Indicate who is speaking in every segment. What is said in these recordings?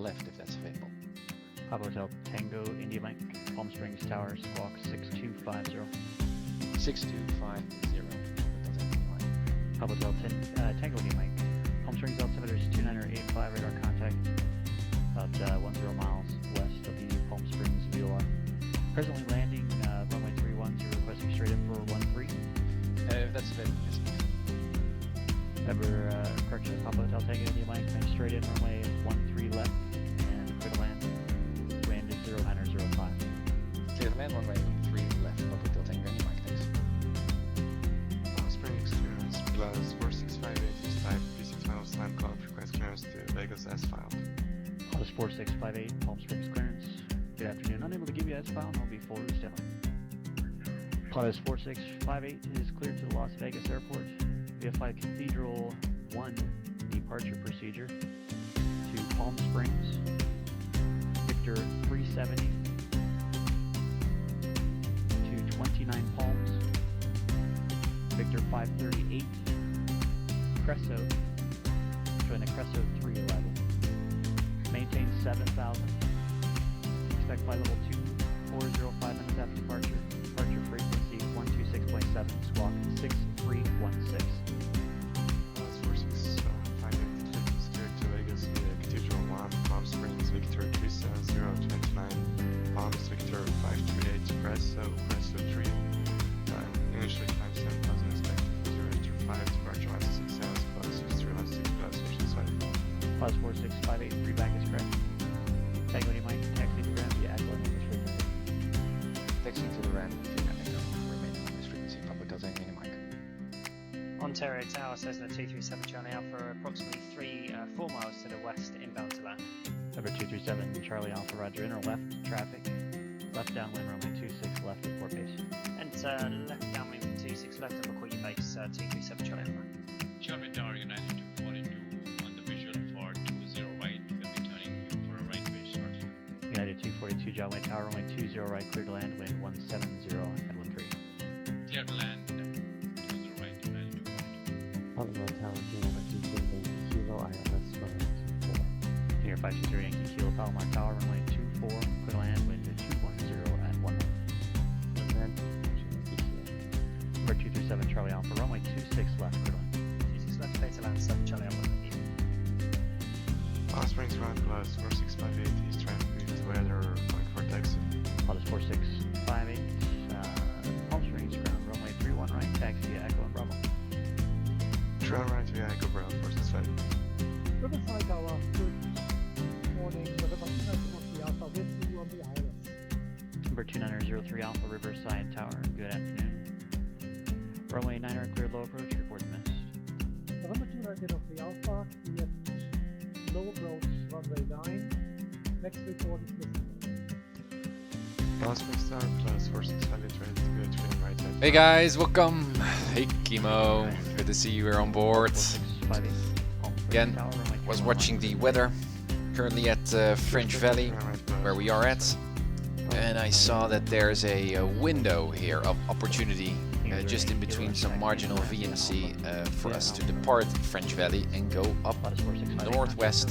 Speaker 1: left if that's available.
Speaker 2: Papa Hotel Tango India Mike, Palm Springs Tower, Squawk 6250.
Speaker 1: 6250.
Speaker 2: Papa Hotel Tango India Mike, Palm Springs altimeter is 29085, radar contact about 10 miles west of the Palm Springs VOR. Presently landing runway 31, you're requesting straight in for 13.
Speaker 1: If that's available, yes please.
Speaker 2: Correction, Papa Hotel Tango India Mike, then straight in runway 13 left, and clear to land. Wind is 0905.
Speaker 1: Clear to land, runway 13 left, Papa Hotel Tango India Mike, thanks.
Speaker 3: Palm Springs clearance plus 4658 is type PC finals time clock, request clearance to Vegas S file.
Speaker 2: Plus 4658, Palm Springs clearance. Good afternoon. Unable to give you S file, and I'll be full roost down. Plus 4658 is cleared to the Las Vegas Airport. VFI Cathedral 1 departure procedure to Palm Springs. Victor 370 to 29 Palms. Victor 538. Cresso. Join the Cresso 311. Maintain 7,000. Expect flight level 2405 minutes after departure. Departure frequency 126.7. Squawk 6316.
Speaker 3: Plus 4658 is cleared to Vegas via Cathedral 1, Palm Springs, Victor 37029, Palms, Victor 538, Presso 3. Initially climb 7,000, expected for 085, departure last 6 hours, plus 6316 plus 665.
Speaker 2: Plus 4658, free back is correct. Tango India Mike, taxi to ground via Agua English frequency.
Speaker 1: Taxiing to the RAM, via Echo, remaining on this frequency, Papa Hotel Tango India Mike.
Speaker 4: Ontario Tower, Cessna 237 Charlie Alpha, approximately 4 miles to the west, inbound to land.
Speaker 2: Number 237, Charlie Alpha, roger, inner left, traffic. Left downwind, runway 26 left at port base.
Speaker 4: Enter left downwind 26 left of McCoy base, 237 Charlie Alpha.
Speaker 5: Charlie Tower United 242 on the visual for 20 right, we'll be turning you for a right base shortly.
Speaker 2: United 242, John Wayne Tower, runway 20 right, clear to land, wind 170 at 13.
Speaker 5: Clear to land, 20 right, United 242.
Speaker 6: Papa Tower Kilo 270 Kilo ILS runway 24.
Speaker 2: Senior 523 Yankee Kilo Palomar Tower, runway 24, clear to land, wind 210 at 1. Number 237 Charlie Alpha, runway 26 left, clear to land.
Speaker 4: 26 left, clear to land, 7 Charlie Alpha.
Speaker 3: Palm Springs run plus 4658 is traffic to weather going for taxi.
Speaker 2: Plus 4658, Palm Springs ground, runway 31 right, taxi via Echo and Bravo.
Speaker 3: Trail right via Echo Bravo 4658.
Speaker 7: Riverside Tower, good morning. November 290 Alpha, wind you on the ILS.
Speaker 2: Number 2903 Alpha, Riverside Tower, good afternoon. Runway 9 clear low approach, report missed.
Speaker 7: November 290 Alpha, cleared low approach, runway 9. Next report is missing.
Speaker 3: Palm Springs Tower plus 4658 ready to go to right side.
Speaker 8: Hey guys, welcome. Hey Kimo, good to see you here on board.
Speaker 2: 4658, Palm Springs
Speaker 8: Again,
Speaker 2: Tower, runway
Speaker 8: was
Speaker 2: 31
Speaker 8: watching the weather. Currently at French Valley, where we are at, and I saw that there's a window here of opportunity just in between some marginal VMC for us to depart French Valley and go up northwest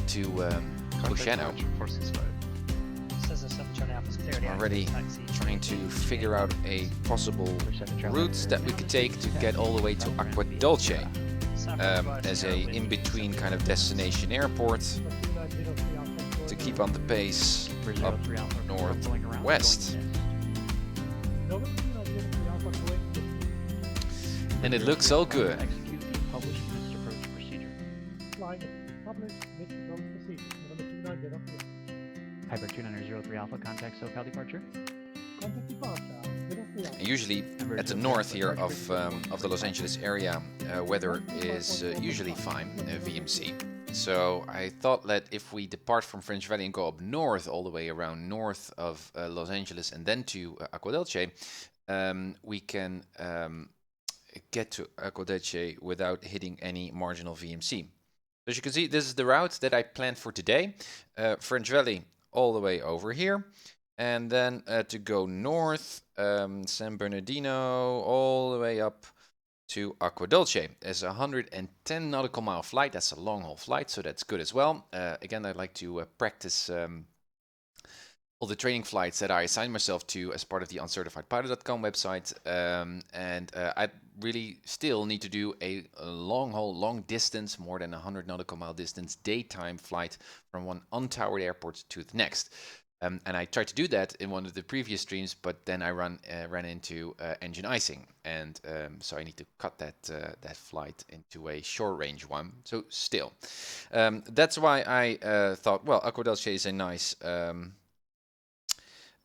Speaker 8: to Oceano.
Speaker 3: 465.
Speaker 4: Cessna 7 Charlie Alpha's clear.
Speaker 8: Already trying to figure out a possible route that we could take to get all the way to Agua Dulce as a in-between kind of destination airport to keep on the pace up northwest. And it looks all good.
Speaker 2: Execute the published missed approach procedure.
Speaker 7: Flying published missed approach procedure. November 290
Speaker 2: Piper 2903 Alpha, contact SoCal departure.
Speaker 7: Contact departure. 03 Alpha.
Speaker 8: Usually at the north here of the Los Angeles area, weather is usually fine, VMC. So I thought that if we depart from French Valley and go up north all the way around north of Los Angeles and then to Agua Dulce, we can get to Agua Dulce without hitting any marginal VMC. As you can see, this is the route that I planned for today. French Valley all the way over here. And then to go north, San Bernardino, all the way up to Agua Dulce. It's a 110 nautical mile flight. That's a long haul flight, so that's good as well. Again, I'd like to practice all the training flights that I assigned myself to as part of the UncertifiedPilot.com website. I really still need to do a long haul, long distance, more than 100 nautical mile distance, daytime flight from one untowered airport to the next. And I tried to do that in one of the previous streams, but then I ran into engine icing, and so I need to cut that flight into a short range one. So still, that's why I thought, well, Agua Dulce is a nice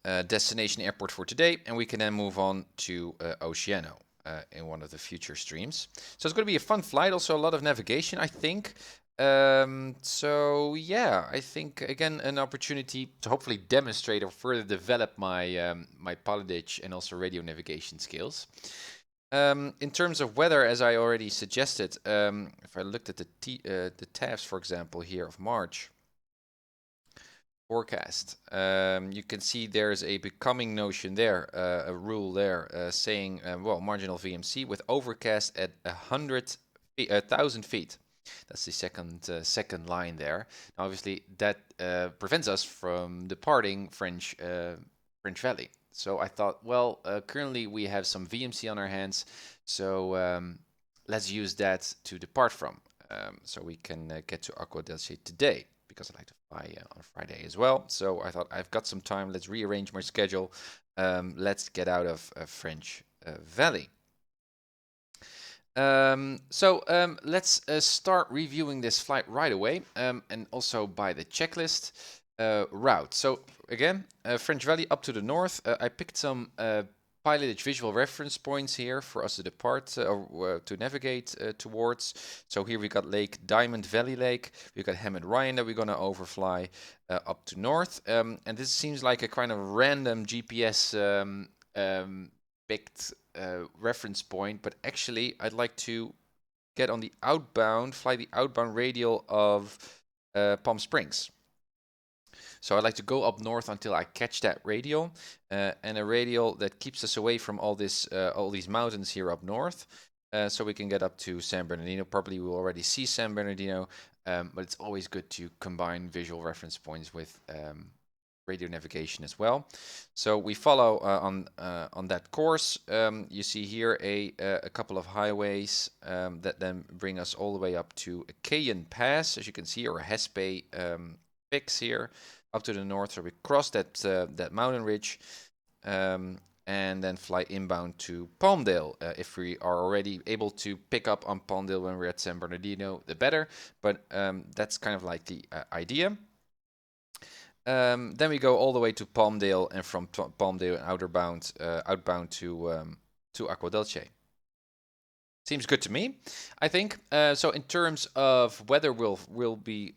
Speaker 8: destination airport for today, and we can then move on to Oceano in one of the future streams. So it's going to be a fun flight, also a lot of navigation, I think. So yeah, I think again an opportunity to hopefully demonstrate or further develop my my PilotEdge and also radio navigation skills. In terms of weather, as I already suggested, if I looked at the tabs, for example, here of March forecast, you can see there's a becoming notion there, a rule there saying, well, marginal VMC with overcast at 1,000 feet. That's the second line there. Now, obviously, that prevents us from departing French Valley. So I thought, well, currently we have some VMC on our hands, so let's use that to depart from, so we can get to Agua Dulce today, because I like to fly on Friday as well. So I thought I've got some time. Let's rearrange my schedule. Let's get out of French Valley. Let's start reviewing this flight right away, and also by the checklist route. So again, French Valley up to the north. I picked some PilotEdge visual reference points here for us to depart or to navigate towards. So here we got Lake Diamond Valley Lake. We got Hammond Ryan that we're going to overfly up to north. And this seems like a kind of random GPS picked reference point, but actually I'd like to get on the outbound, fly the outbound radial of Palm Springs. So I'd like to go up north until I catch that radial, and a radial that keeps us away from all these mountains here up north, so we can get up to San Bernardino. Probably we'll already see San Bernardino, but it's always good to combine visual reference points with radio navigation as well. So we follow on that course. You see here a couple of highways that then bring us all the way up to Cayenne Pass, as you can see, or Hespe Fix here up to the north. So we cross that mountain ridge and then fly inbound to Palmdale. If we are already able to pick up on Palmdale when we're at San Bernardino, the better. But that's kind of like the idea. Then we go all the way to Palmdale, and from Palmdale outbound to Agua Dulce. Seems good to me, I think. So in terms of weather, will be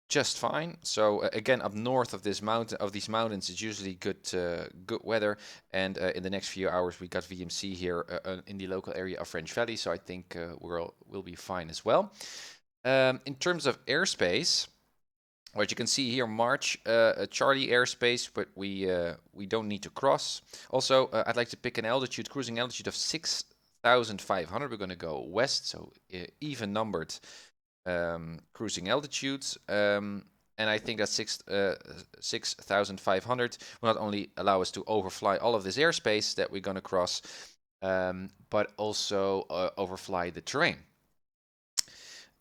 Speaker 8: just fine. So again, up north of these mountains, it's usually good weather. And in the next few hours, we got VMC here in the local area of French Valley. So I think we'll be fine as well. In terms of airspace, what you can see here, March, Charlie airspace, but we don't need to cross. Also, I'd like to pick an altitude, cruising altitude of 6,500. We're going to go west, so even numbered cruising altitudes. And I think that 6,500 will not only allow us to overfly all of this airspace that we're going to cross, but also overfly the terrain.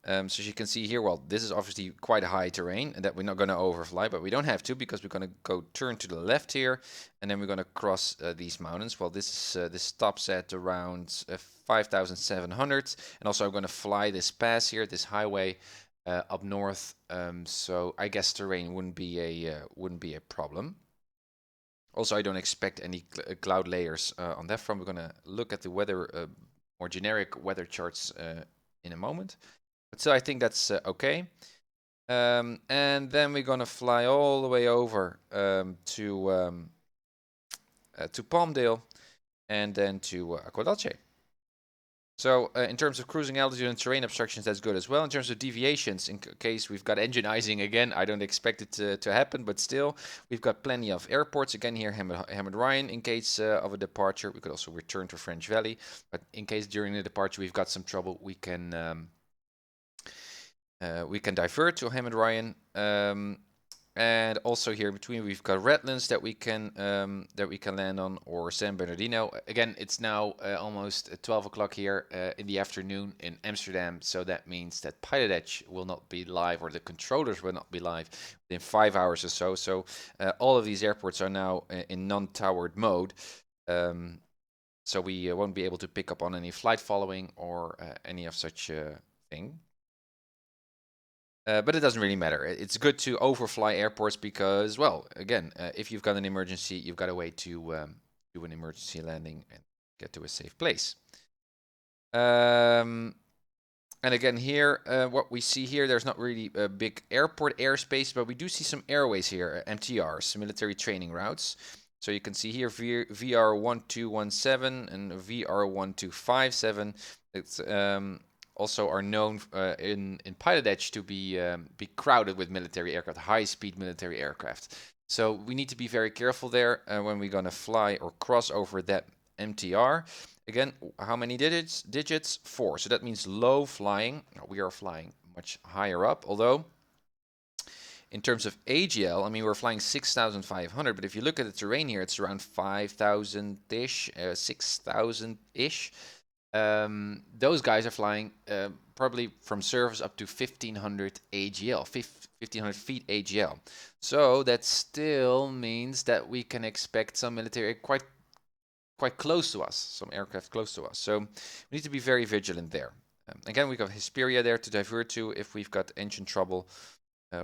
Speaker 8: So as you can see here, well, this is obviously quite a high terrain and that we're not going to overfly, but we don't have to, because we're going to go turn to the left here, and then we're going to cross these mountains. Well, this stops at around 5,700, and also I'm going to fly this pass here, this highway up north. So I guess terrain wouldn't be a problem. Also, I don't expect any cloud layers on that front. We're going to look at the weather, more generic weather charts in a moment. But so I think that's okay. And then we're going to fly all the way over to Palmdale, and then to Agua Dulce. So in terms of cruising altitude and terrain obstructions, that's good as well. In terms of deviations, in case we've got engine icing again, I don't expect it to happen, but still, we've got plenty of airports. Again here, Hamid Ryan in case of a departure. We could also return to French Valley, but in case during the departure we've got some trouble, we can divert to Hamid Ryan. And also here in between we've got Redlands that we can land on, or San Bernardino. Again, it's now almost 12 o'clock here in the afternoon in Amsterdam, so that means that PilotEdge will not be live, or the controllers will not be live within 5 hours or so. So all of these airports are now in non-towered mode, so we won't be able to pick up on any flight following or any of such thing. But it doesn't really matter. It's good to overfly airports because, well, again, if you've got an emergency, you've got a way to do an emergency landing and get to a safe place. And again here, what we see here, there's not really a big airport airspace, but we do see some airways here, MTRs, military training routes. So you can see here VR1217 and VR1257. It's also are known in PilotEdge to be crowded with military aircraft, high-speed military aircraft. So we need to be very careful there when we're going to fly or cross over that MTR. Again, how many digits? 4. So that means low flying. We are flying much higher up, although in terms of AGL, I mean, we're flying 6,500, but if you look at the terrain here, it's around 5,000-ish, 6,000-ish. Those guys are flying probably from surface up to 1,500 AGL, 1,500 feet AGL. So that still means that we can expect some military quite close to us, some aircraft close to us. So we need to be very vigilant there. Again, we've got Hesperia there to divert to if we've got engine trouble.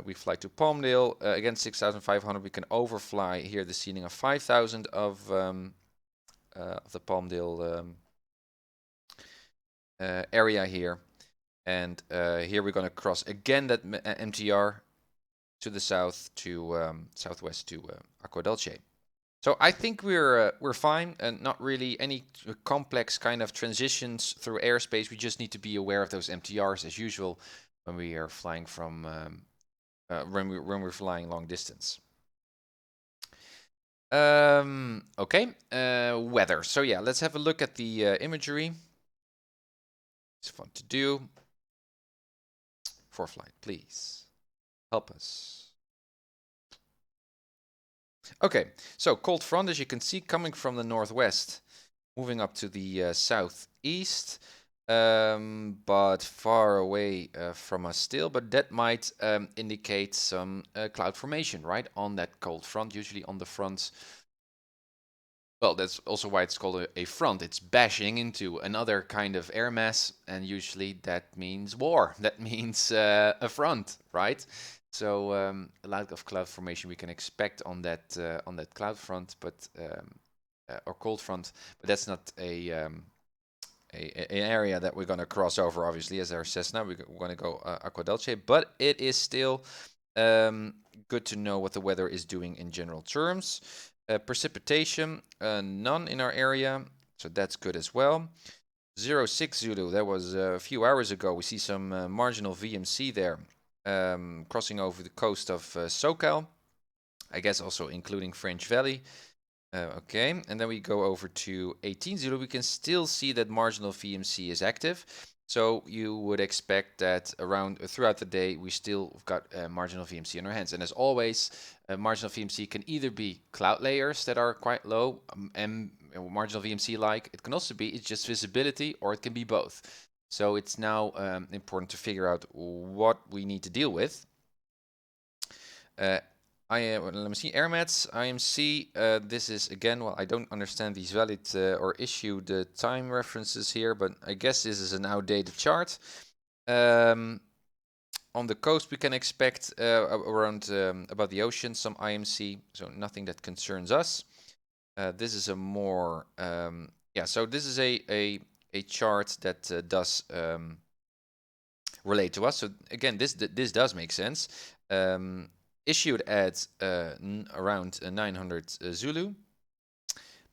Speaker 8: We fly to Palmdale, again 6,500. We can overfly here the ceiling of 5,000 of the Palmdale area here, and here we're going to cross again that MTR to the south to southwest to Agua Dulce. So I think we're fine, and not really any complex kind of transitions through airspace. We just need to be aware of those MTRs as usual when we are flying from when we're flying long distance. Okay, weather. So yeah, let's have a look at the imagery. It's fun to do. ForeFlight, please help us. Okay, so cold front, as you can see, coming from the northwest, moving up to the southeast, but far away from us still. But that might indicate some cloud formation, right, on that cold front, usually on the fronts. Well, that's also why it's called a front. It's bashing into another kind of air mass, and usually that means war. That means a front, right? So a lot of cloud formation we can expect on that cloud front, but or cold front. But that's not an area that we're going to cross over, obviously, as our Cessna. We're going to go Agua Dulce, but it is still good to know what the weather is doing in general terms. Precipitation, none in our area, so that's good as well. 06 Zulu, that was a few hours ago. We see some marginal VMC there, crossing over the coast of SoCal, I guess also including French Valley. Okay, and then we go over to 18 Zulu. We can still see that marginal VMC is active. So you would expect that throughout the day we still got marginal VMC in our hands. And as always, marginal VMC can either be cloud layers that are quite low, and marginal VMC like. It can also be it's just visibility, or it can be both. So it's now important to figure out what we need to deal with. Let me see, AirMats, IMC, this is again, well, I don't understand these valid or issued time references here, but I guess this is an outdated chart. On the coast, we can expect around above the ocean some IMC, so nothing that concerns us. This is a more, yeah, so this is a chart that does relate to us. So again, this does make sense. Issued at around 900 Zulu.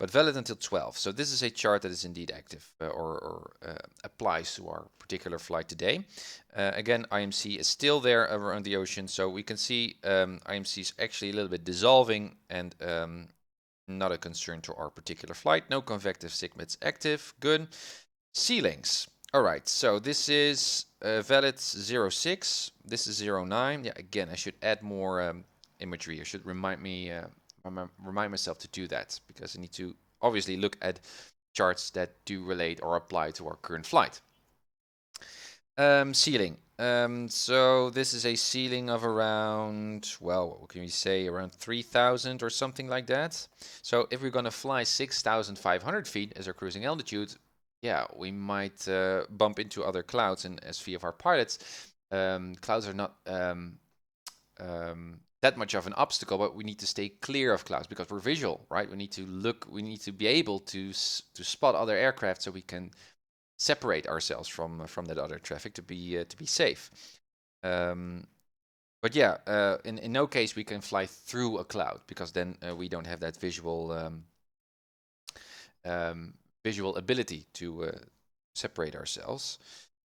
Speaker 8: but valid until 12. So this is a chart that is indeed active or applies to our particular flight today. Again, IMC is still there around the ocean, so we can see IMC is actually a little bit dissolving and not a concern to our particular flight. No convective sigmets active. Good. Ceilings. All right, so this is valid 06. This is 09. Yeah, again, I should add more imagery. I should remind myself to do that, because I need to obviously look at charts that do relate or apply to our current flight. Ceiling. So this is a ceiling of around, well, what can we say, around 3,000 or something like that. So if we're going to fly 6,500 feet as our cruising altitude, yeah, we might bump into other clouds. And as VFR pilots, clouds are not that much of an obstacle, but we need to stay clear of clouds because we're visual, right? We need to look, we need to be able to spot other aircraft so we can separate ourselves from that other traffic to be safe. But yeah, in no case we can fly through a cloud, because then we don't have that visual visual ability to separate ourselves.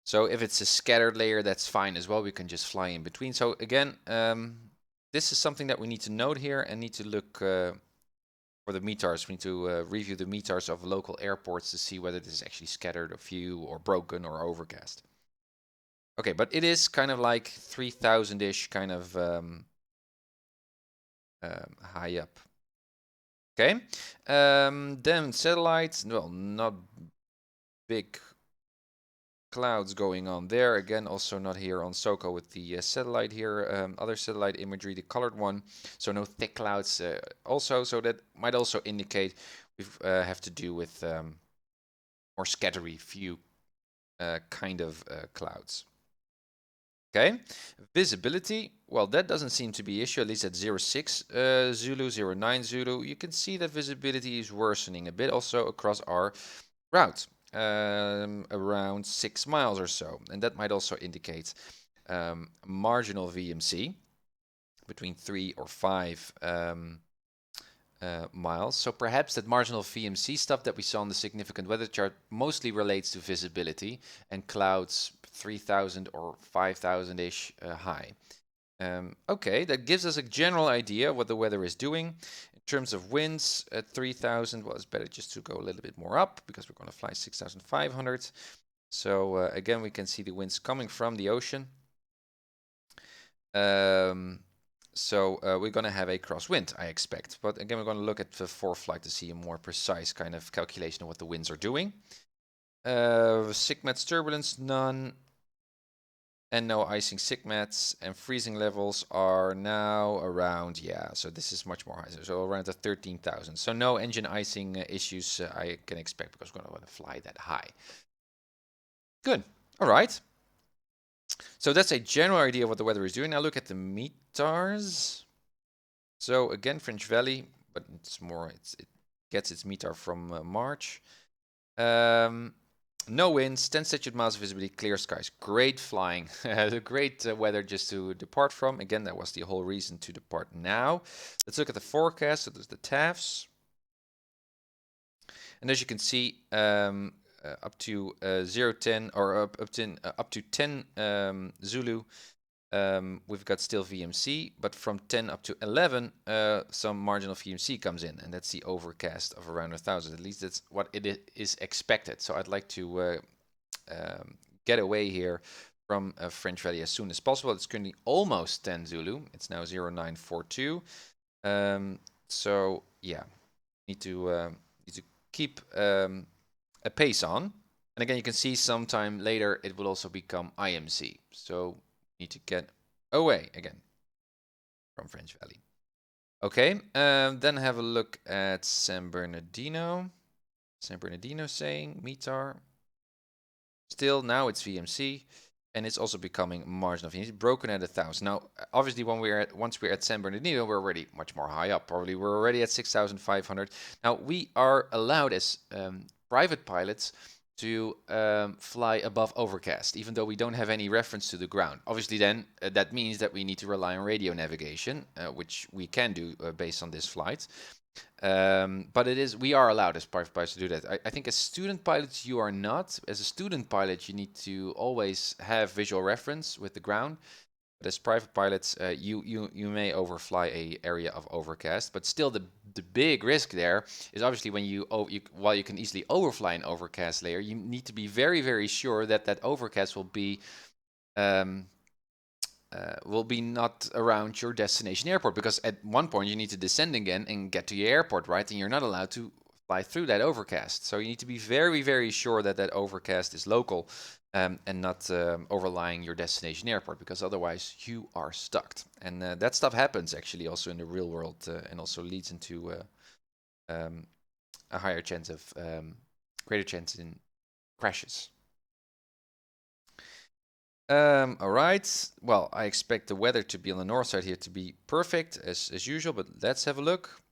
Speaker 8: So if it's a scattered layer, that's fine as well. We can just fly in between. So again, this is something that we need to note here and need to look for the METARs. We need to review the METARs of local airports to see whether this is actually scattered or few or broken or overcast. Okay, but it is kind of like 3,000-ish kind of high up. Okay, then satellites, well, not big clouds going on there. Again, also not here on SOCO with the satellite here. Other satellite imagery, the colored one. So no thick clouds also. So that might also indicate we have to do with more scattery, few kind of clouds. Okay, visibility, well, that doesn't seem to be an issue, at least at 06 Zulu, 09 Zulu. You can see that visibility is worsening a bit also across our route, around 6 miles or so. And that might also indicate marginal VMC between 3 or 5 miles. So perhaps that marginal VMC stuff that we saw on the significant weather chart mostly relates to visibility and clouds 3,000 or 5,000-ish high. Okay, that gives us a general idea of what the weather is doing. In terms of winds at 3,000, well, it's better just to go a little bit more up because we're going to fly 6,500. So again, we can see the winds coming from the ocean. So we're going to have a crosswind, I expect. But again, we're going to look at the ForeFlight to see a more precise kind of calculation of what the winds are doing. Sigmats turbulence, none. And no icing sigmats, and freezing levels are now around, yeah, so this is much more high, so around the 13,000. So no engine icing issues I can expect because we're going to want to fly that high. Good, all right. So that's a general idea of what the weather is doing. Now look at the METARs. So again, French Valley, but it's more, it gets its METAR from March. No winds, 10 statute miles of visibility, clear skies. Great flying. Great weather just to depart from. Again, that was the whole reason to depart now. Let's look at the forecast. So there's the TAFs. And as you can see, up to 010 or up to 10 Zulu, we've got still VMC, but from 10 up to 11, some marginal VMC comes in, and that's the overcast of around 1,000. At least that's what it is expected. So I'd like to get away here from French Valley as soon as possible. It's currently almost 10 Zulu. It's now 0942. So yeah, need to keep a pace on. And again, you can see sometime later it will also become IMC. So need to get away again from French Valley. Okay, then have a look at San Bernardino. San Bernardino saying METAR. Still, now it's VMC, and it's also becoming marginal VMC, broken at 1,000. Now, obviously, once we're at San Bernardino, we're already much more high up. Probably we're already at 6,500. Now, we are allowed as private pilots to fly above overcast, even though we don't have any reference to the ground. Obviously then, that means that we need to rely on radio navigation, which we can do based on this flight. But we are allowed as private pilots to do that. I think as student pilots you are not. As a student pilot you need to always have visual reference with the ground. But as private pilots you may overfly a area of overcast. But still the big risk there is obviously when while you can easily overfly an overcast layer, you need to be very, very sure that that overcast will be not around your destination airport, because at one point you need to descend again and get to your airport, right? And you're not allowed to fly through that overcast. So you need to be very, very sure that that overcast is local and not overlying your destination airport, because otherwise you are stuck. And that stuff happens actually also in the real world and also leads into a higher chance of, greater chance in crashes. All right. Well, I expect the weather to be on the north side here to be perfect as usual, but let's have a look.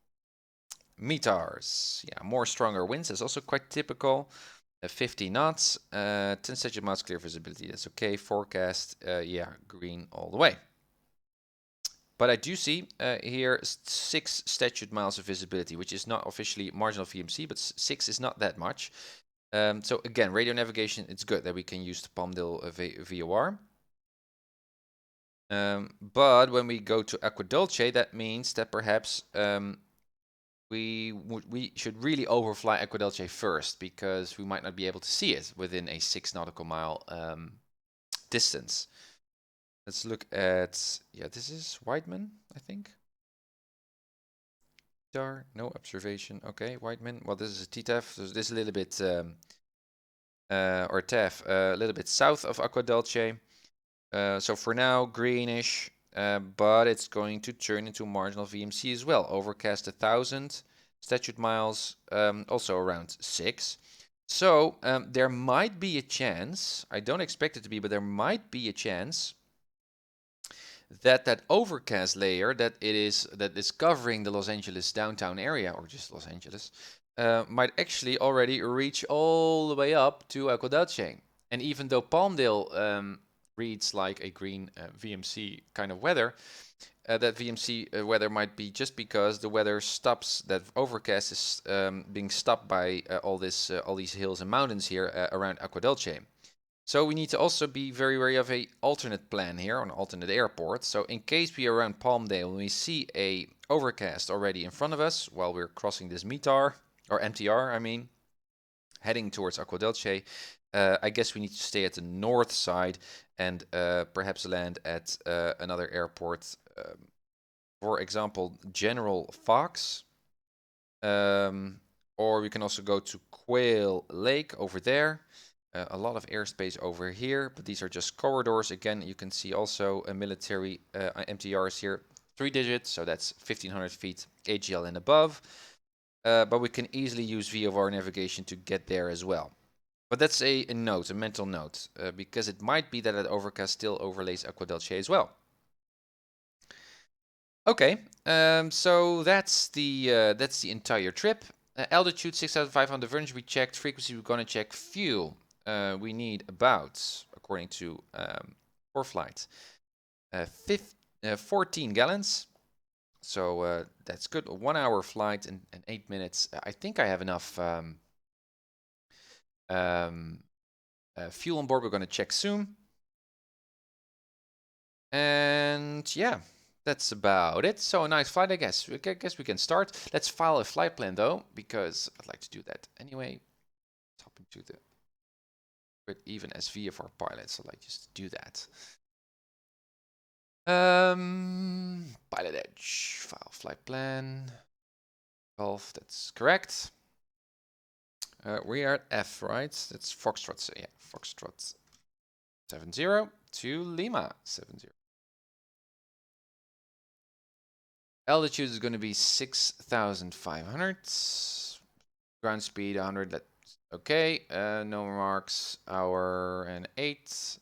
Speaker 8: METARs. Yeah, more stronger winds. That's also quite typical. 50 knots, 10 statute miles clear visibility. That's okay. Forecast, yeah, green all the way. But I do see here 6 statute miles of visibility, which is not officially marginal VMC, but 6 is not that much. So again, radio navigation, it's good that we can use the Palmdale VOR. But when we go to Agua Dulce, that means that perhaps we should really overfly Agua Dulce first, because we might not be able to see it within a 6 nautical mile distance. Let's look at, yeah, this is Whiteman, I think. No observation. Okay, Whiteman. Well, this is a TTAF. So this is a little bit, or TAF, a little bit south of Agua Dulce. So for now, greenish, but it's going to turn into marginal VMC as well. Overcast 1,000 statute miles, also around 6. So there might be a chance. I don't expect it to be, but there might be a chance that overcast layer that is covering the Los Angeles downtown area, or just Los Angeles, might actually already reach all the way up to Agua Dulce. And even though Palmdale reads like a green VMC kind of weather, that VMC weather might be just because the weather stops, that overcast is being stopped by all these hills and mountains here around Agua Dulce. So we need to also be very wary of a alternate plan here, on an alternate airport. So in case we are around Palmdale and we see a overcast already in front of us while we're crossing this METAR, or MTR, I mean, heading towards Agua Dulce, I guess we need to stay at the north side and perhaps land at another airport. For example, General Fox. Or we can also go to Quail Lake over there. A lot of airspace over here, but these are just corridors. Again, you can see also a military MTRs here, 3 digits, so that's 1,500 feet AGL and above. But we can easily use VOR navigation to get there as well. But that's a mental note, because it might be that overcast still overlays Agua Dulce as well. Okay, so that's the entire trip. Altitude 6,500 Verge we checked. Frequency we're gonna check. Fuel. We need about, according to ForeFlight, 14 gallons. So that's good. A 1 hour flight and 8 minutes. I think I have enough fuel on board. We're going to check soon. And yeah, that's about it. So a nice flight, I guess. I guess we can start. Let's file a flight plan though, because I'd like to do that anyway. Let's hop into the... But even as VFR pilots, I like just to do that. PilotEdge, file flight plan. Golf, that's correct. We are at F, right? That's Foxtrot, so yeah, Foxtrot 70 to Lima 70. Altitude is going to be 6,500. Ground speed 100. Okay, no remarks, hour and 8.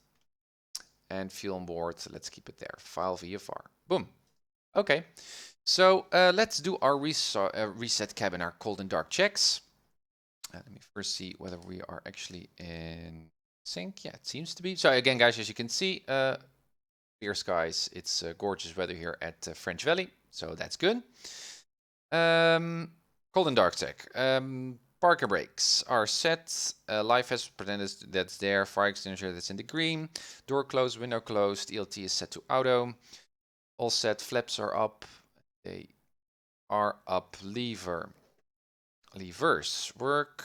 Speaker 8: And fuel on board, so let's keep it there. File VFR. Boom. Okay, so let's do our reset cabin, our cold and dark checks. Let me first see whether we are actually in sync. Yeah, it seems to be. So again, guys, as you can see, clear skies. It's gorgeous weather here at French Valley, so that's good. Cold and dark tech. Parker brakes are set. Live has pretended that's there. Fire extinguisher that's in the green. Door closed, window closed. ELT is set to auto. All set. Flaps are up. They are up. Levers work.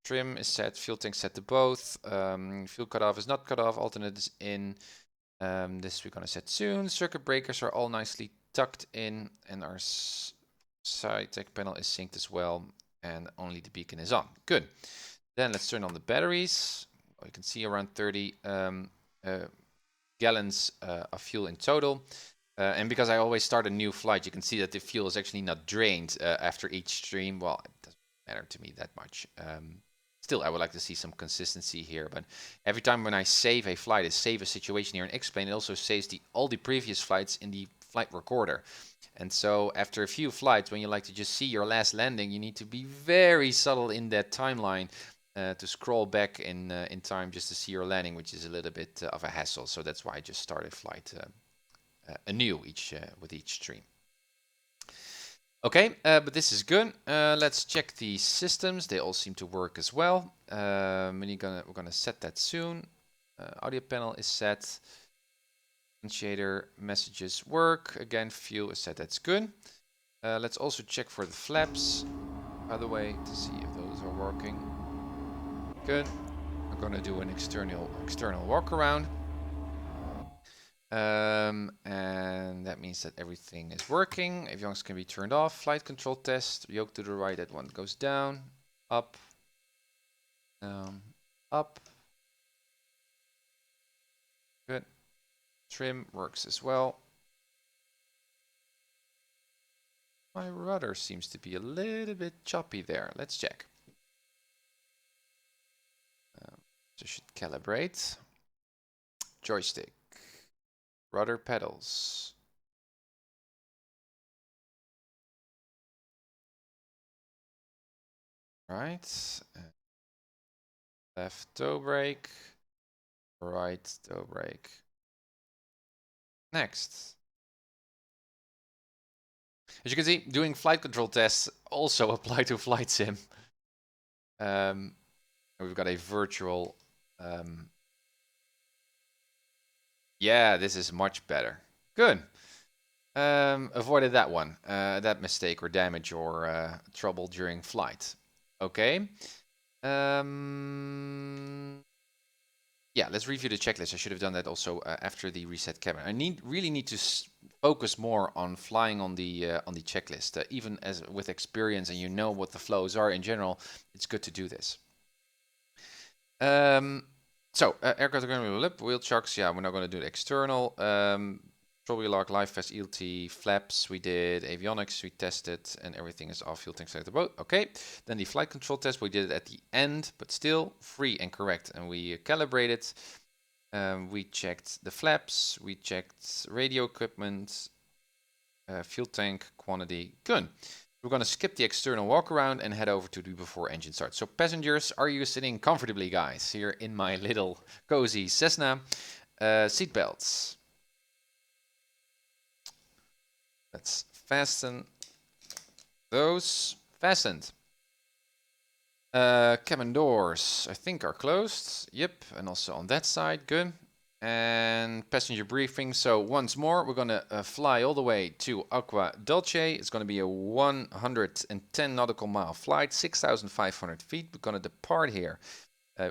Speaker 8: Trim is set. Fuel tank set to both. Fuel cutoff is not cut off. Alternate is in. This we're gonna set soon. Circuit breakers are all nicely tucked in, and our Saitek panel is synced as well, and only the beacon is on. Good. Then let's turn on the batteries. You can see around 30 gallons of fuel in total. And because I always start a new flight, you can see that the fuel is actually not drained after each stream. Well, it doesn't matter to me that much. Still, I would like to see some consistency here. But every time when I save a flight, I save a situation here in X-Plane, it also saves all the previous flights in the flight recorder. And so after a few flights, when you like to just see your last landing, you need to be very subtle in that timeline to scroll back in time just to see your landing, which is a little bit of a hassle. So that's why I just started flight anew with each stream. Okay, but this is good. Let's check the systems. They all seem to work as well. We're gonna set that soon. Audio panel is set. Shader messages work. Again, fuel is set. That's good. Let's also check for the flaps, by the way, to see if those are working. Good. I'm gonna do an external walk around. And that means that everything is working. Avionics can be turned off. Flight control test. Yoke to the right. That one goes down, up, down, up. Good. Trim works as well. My rudder seems to be a little bit choppy there. Let's check. So should calibrate. Joystick. Rudder pedals. Right. Left toe brake. Right toe brake. Next. As you can see, doing flight control tests also apply to flight sim. We've got a virtual. Yeah, this is much better. Good. Avoided that one, that mistake or damage or trouble during flight. Okay. Yeah, let's review the checklist. I should have done that also after the reset cabin. I really need to focus more on flying on the checklist. Even as with experience and you know what the flows are in general, it's good to do this. So aircraft are going to be lip, wheel chocks. Yeah, we're not going to do the external. Probably lock, live fast, ELT, flaps. We did avionics. We tested, and everything is off. Fuel tank set the boat. Okay. Then the flight control test. We did it at the end, but still free and correct. And we calibrated. We checked the flaps. We checked radio equipment, fuel tank quantity. Good. We're going to skip the external walk around and head over to the before engine start. So passengers, are you sitting comfortably, guys? Here in my little cozy Cessna. Seat belts. Let's fasten those. Fastened. Cabin doors, I think, are closed. Yep, and also on that side. Good. And passenger briefing. So once more, we're going to fly all the way to Agua, Dulce. It's going to be a 110 nautical mile flight, 6,500 feet. We're going to depart here.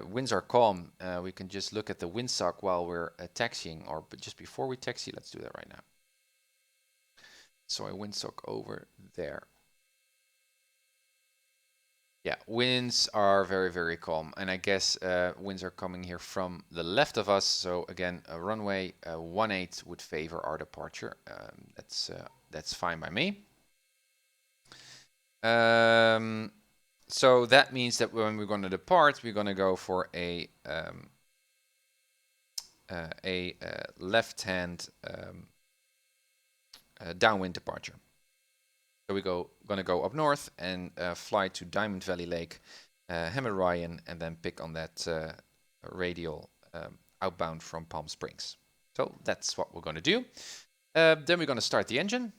Speaker 8: Winds are calm. We can just look at the windsock while we're taxiing, or just before we taxi. Let's do that right now. So I windsock over there. Yeah, winds are very, very calm. And I guess winds are coming here from the left of us. So again, a runway 18 would favor our departure. That's fine by me. So that means that when we're going to depart, we're going to go for a left-hand downwind departure. So we're going to go up north and fly to Diamond Valley Lake Hammer Ryan, and then pick on that radial outbound from Palm Springs. So that's what we're going to do. Then we're going to start the engine.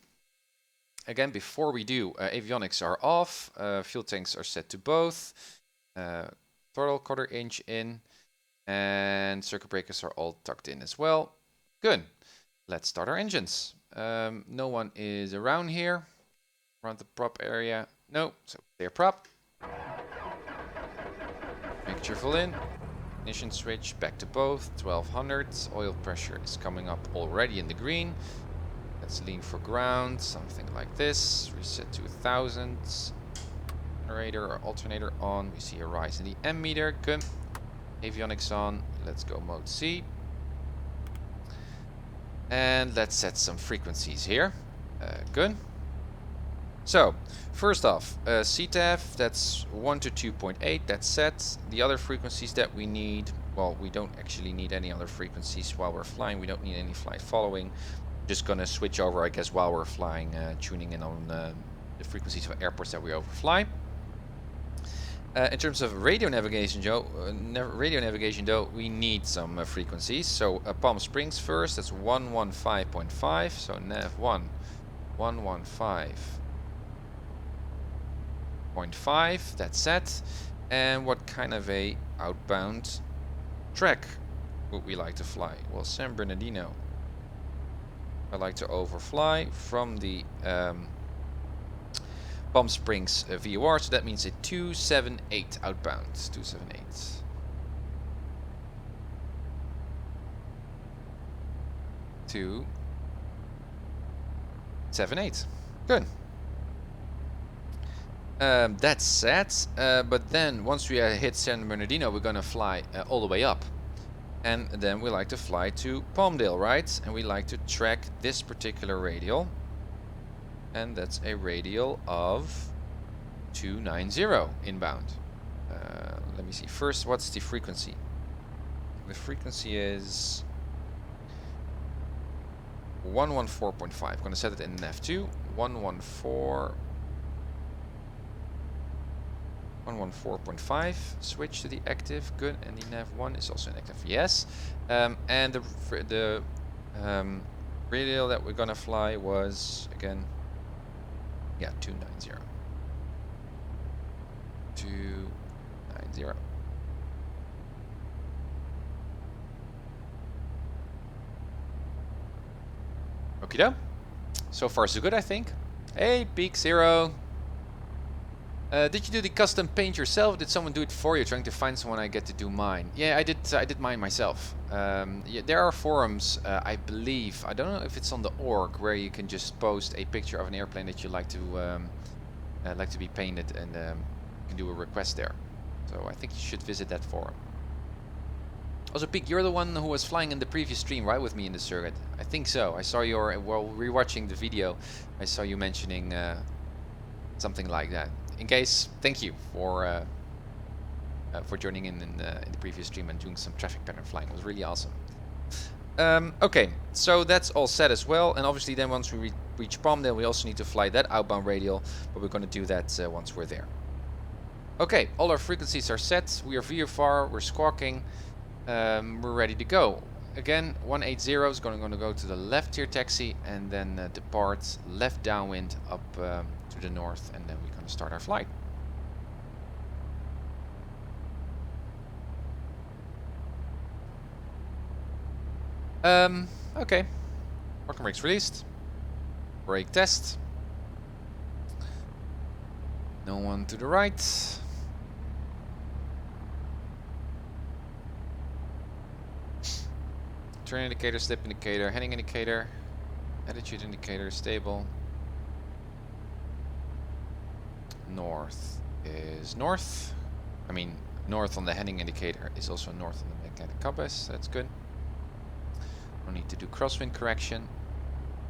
Speaker 8: Again, before we do, avionics are off, fuel tanks are set to both, throttle 1/4 inch in, and circuit breakers are all tucked in as well. Good. Let's start our engines. No one is around here, around the prop area. No, so clear prop. Mixture full in. Ignition switch back to both. 1200. Oil pressure is coming up already in the green. Let's lean for ground, something like this. Reset to 1000. Generator or alternator on. We see a rise in the M meter. Good. Avionics on. Let's go mode C. And let's set some frequencies here. Good. So, first off, CTAF, that's 1 to 2.8, that's set. The other frequencies that we need, well, we don't actually need any other frequencies while we're flying. We don't need any flight following. Just gonna switch over, I guess, while we're flying, tuning in on the frequencies of airports that we overfly. In terms of radio navigation, though, we need some frequencies. So Palm Springs first, that's 115.5. So nav 1, 115.5. That's set. And what kind of a outbound track would we like to fly? Well, San Bernardino. I like to overfly from the Palm Springs VOR, so that means a 278 outbound. 278. 278. Good. That's set. But then once we hit San Bernardino, we're gonna fly all the way up. And then we like to fly to Palmdale, right? And we like to track this particular radial. And that's a radial of 290 inbound. Let me see. First, what's the frequency? The frequency is 114.5. I'm going to set it in nav2. 114.5. Switch to the active. Good. And the nav1 is also inactive. Yes. And the radial that we're going to fly was, again, yeah, 290. 290. Okie doke. So far so good, I think. Hey, Peak Zero. Did you do the custom paint yourself? Did someone do it for you? Trying to find someone I get to do mine. Yeah, I did mine myself. Yeah, there are forums, I believe. I don't know if it's on the org where you can just post a picture of an airplane that you like to be painted, and you can do a request there. So I think you should visit that forum. Also, Peak, you're the one who was flying in the previous stream, right, with me in the circuit? I think so. I saw your, while rewatching the video, I saw you mentioning something like that. In case, thank you for joining in the previous stream and doing some traffic pattern flying. It was really awesome. Okay, so that's all set as well. And obviously then once we reach Palmdale, we also need to fly that outbound radial, but we're going to do that once we're there. Okay, all our frequencies are set. We are VFR, we're squawking, we're ready to go. Again, 180 is going to go to the left here taxi, and then depart left downwind up to the north, and then we're going to start our flight. Okay. Parking brakes released. Brake test. No one to the right. Turn indicator, slip indicator, heading indicator, attitude indicator, stable. North is north. I mean, north on the heading indicator is also north on the magnetic compass. That's good. No need to do crosswind correction.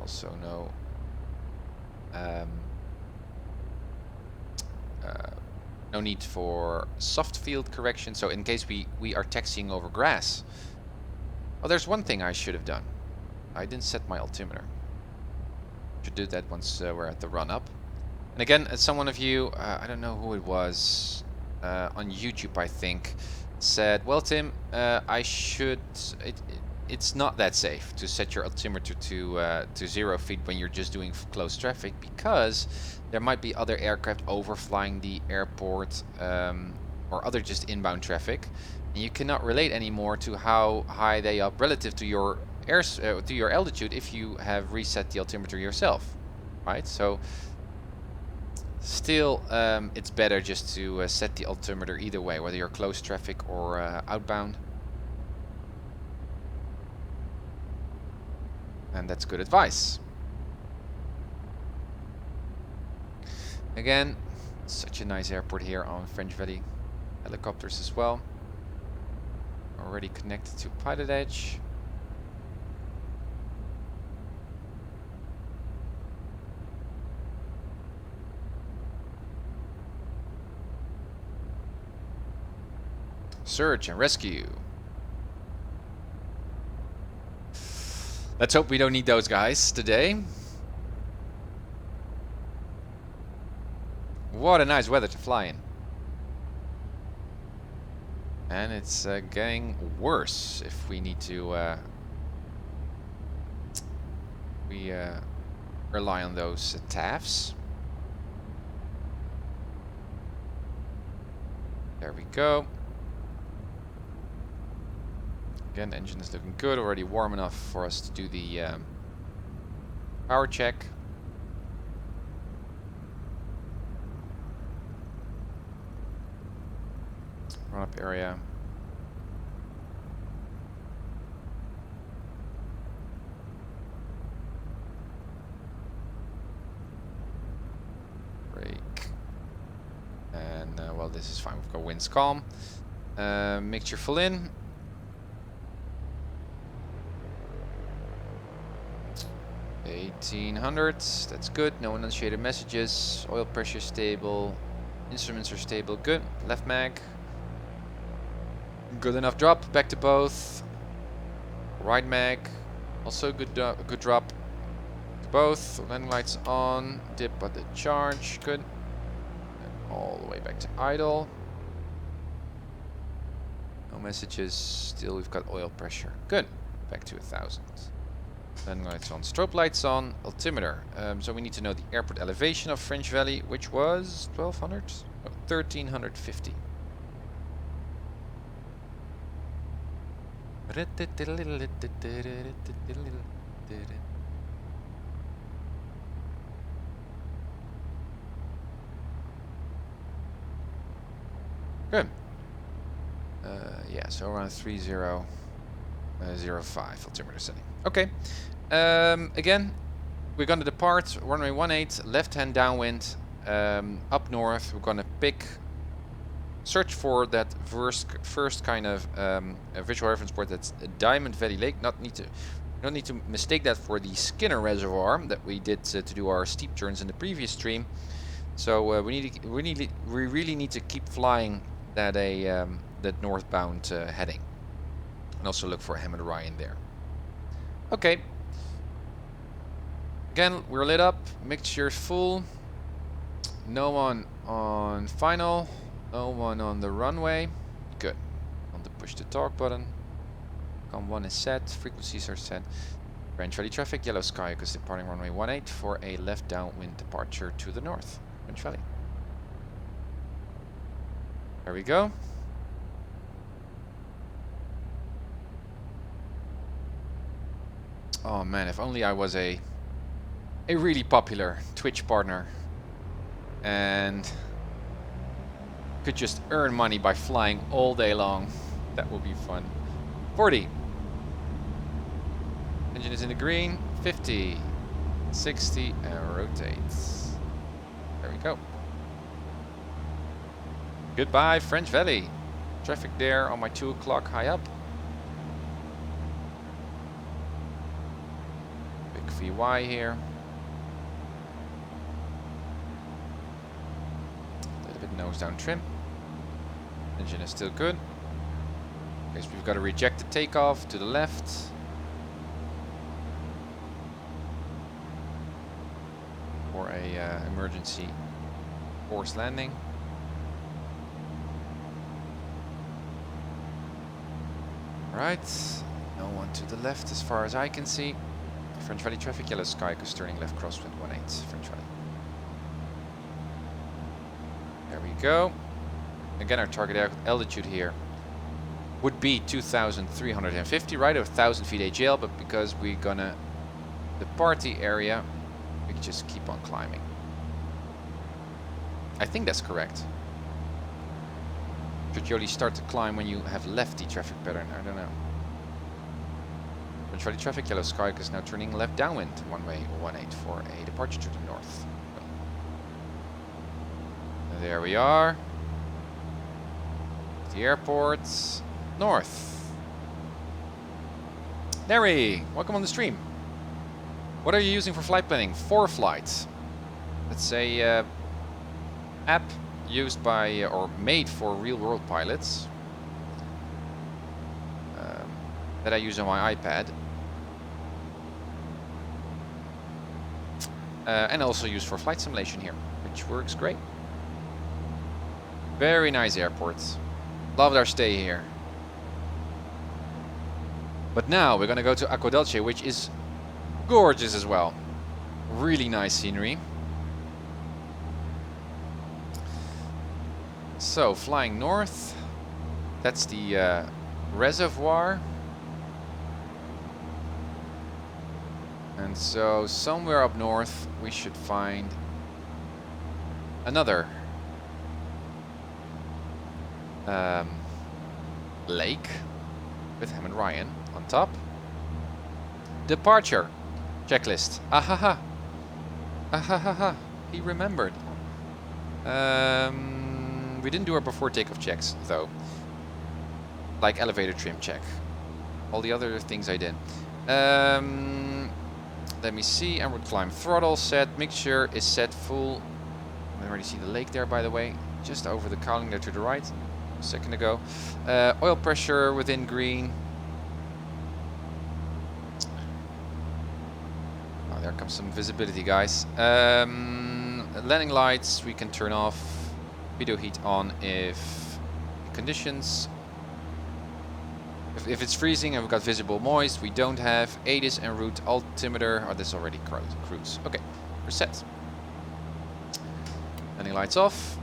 Speaker 8: Also no no need for soft field correction. So in case we are taxiing over grass. Oh, there's one thing I should have done. I didn't set my altimeter. Should do that once we're at the run up. And again, as someone of you, I don't know who it was. on YouTube, I think, said, well, Tim, it's not that safe to set your altimeter to 0 feet when you're just doing close traffic, because there might be other aircraft overflying the airport or other just inbound traffic, and you cannot relate anymore to how high they up relative to your to your altitude if you have reset the altimeter yourself, right? So still, it's better just to set the altimeter either way, whether you're close traffic or outbound. And that's good advice. Again, such a nice airport here on French Valley. Helicopters as well. Already connected to PilotEdge. Search and rescue. Let's hope we don't need those guys today. What a nice weather to fly in. And it's getting worse if we need to rely on those TAFs. There we go. Again, the engine is looking good, already warm enough for us to do the power check. Run up area. Brake. And well, this is fine. We've got winds calm. Mixture full in. 1800, that's good. No unshaded messages. Oil pressure stable. Instruments are stable. Good. Left mag. Good enough drop. Back to both. Right mag. Also good. Good drop. To both. Landing lights on. Dip at the charge. Good. And all the way back to idle. No messages. Still, we've got oil pressure. Good. Back to 1000. Landing lights on, strobe lights on, altimeter. So we need to know the airport elevation of French Valley, which was 1200? Oh, 1350. Good. Yeah, so around 3005 altimeter setting. Okay. Again, we're gonna depart runway 18, left-hand downwind, up north. We're gonna search for that first kind of visual reference point. That's Diamond Valley Lake. You don't need to mistake that for the Skinner Reservoir that we did to do our steep turns in the previous stream. So we really need to keep flying that that northbound heading, and also look for Hammond Ryan there. Okay. Again, we're lit up. Mixture's full. No one on final. No one on the runway. Good. On the push to talk button. COM1 is set. Frequencies are set. French Valley traffic. Yellow Skyhawk is departing runway 18 for a left downwind departure to the north. French Valley. There we go. Oh man, if only I was a really popular Twitch partner and could just earn money by flying all day long. That would be fun. 40. Engine is in the green. 50. 60 and rotates. There we go. Goodbye, French Valley. Traffic there on my 2 o'clock high up. Big VY here. A little bit nose down trim. Engine is still good. Guess we've got a rejected takeoff to the left. For a emergency forced landing. Right. No one to the left as far as I can see. French Valley traffic, yellow sky, is turning left crosswind 18, French Valley. There we go. Again, our target altitude here would be 2,350, right? Or 1,000 feet AGL, but because we're gonna depart the area, we can just keep on climbing. I think that's correct. Should you only start to climb when you have left the traffic pattern? I don't know. French Valley traffic, yellow sky is now turning left downwind, one way 18 for a departure to the north. There we are. The airport, north. Neri, welcome on the stream. What are you using for flight planning? ForeFlight. That's a app used by or made for real-world pilots that I use on my iPad, and also used for flight simulation here, which works great. Very nice airport. Loved our stay here. But now we're gonna go to Agua Dulce, which is gorgeous as well. Really nice scenery. So flying north, that's the reservoir. And so somewhere up north we should find another lake with Ham and Ryan on top. Departure checklist. Ahaha. Ahaha. He remembered. We didn't do our before takeoff checks though. Like elevator trim check. All the other things I did. Let me see. Onward climb throttle set. Mixture is set full. I already see the lake there, by the way. Just over the cowling there to the right. A second ago. Oil pressure within green. Oh, there comes some visibility, guys. Landing lights we can turn off. Video heat on if conditions. If it's freezing and we've got visible moist, we don't have ADIS en route altimeter. Oh, this already cruise. Okay, we're set. Landing lights off.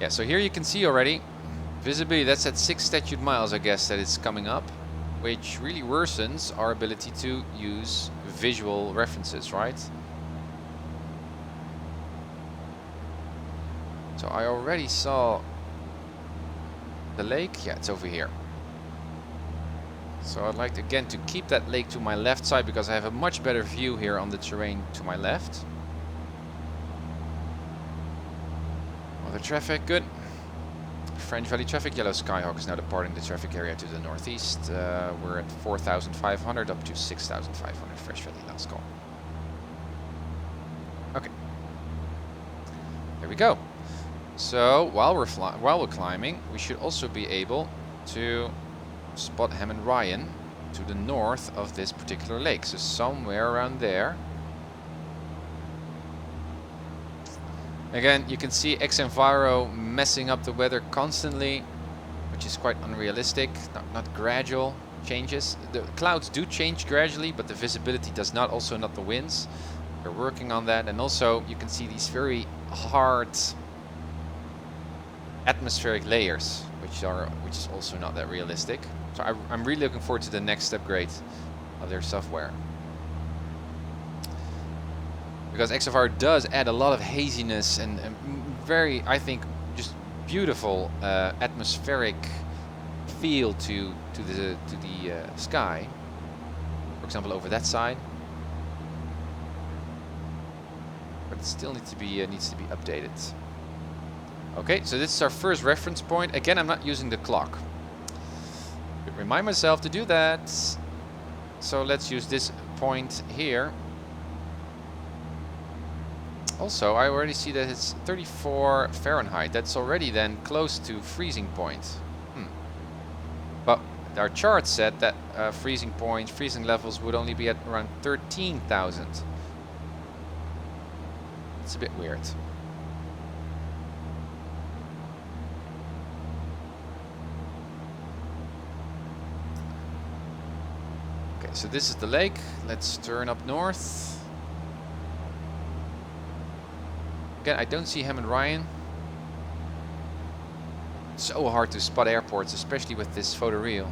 Speaker 8: Yeah, so here you can see already visibility. That's at 6 statute miles, I guess, that it's coming up, which really worsens our ability to use visual references, right? So I already saw the lake. Yeah, it's over here. So I'd like to, again, to keep that lake to my left side because I have a much better view here on the terrain to my left. Other traffic, good. French Valley traffic, yellow Skyhawk is now departing the traffic area to the northeast. We're at 4,500 up to 6,500 French Valley last call. Okay. There we go. So while we're climbing, we should also be able to spot Ham and Ryan to the north of this particular lake. So somewhere around there. Again, you can see xEnviro messing up the weather constantly, which is quite unrealistic. Not gradual changes. The clouds do change gradually, but the visibility does not. Also not the winds. They're working on that, and also you can see these very hard atmospheric layers, which is also not that realistic. So I'm really looking forward to the next upgrade of their software, because xEnviro does add a lot of haziness and very, I think, just beautiful atmospheric feel to the sky. For example, over that side, but it still needs to be updated. Okay, so this is our first reference point. Again, I'm not using the clock. But remind myself to do that. So let's use this point here. Also, I already see that it's 34 Fahrenheit. That's already then close to freezing point. But our chart said that freezing levels would only be at around 13,000. It's a bit weird. Okay, so this is the lake. Let's turn up north. Again, I don't see Hammond Ryan. So hard to spot airports, especially with this photoreal.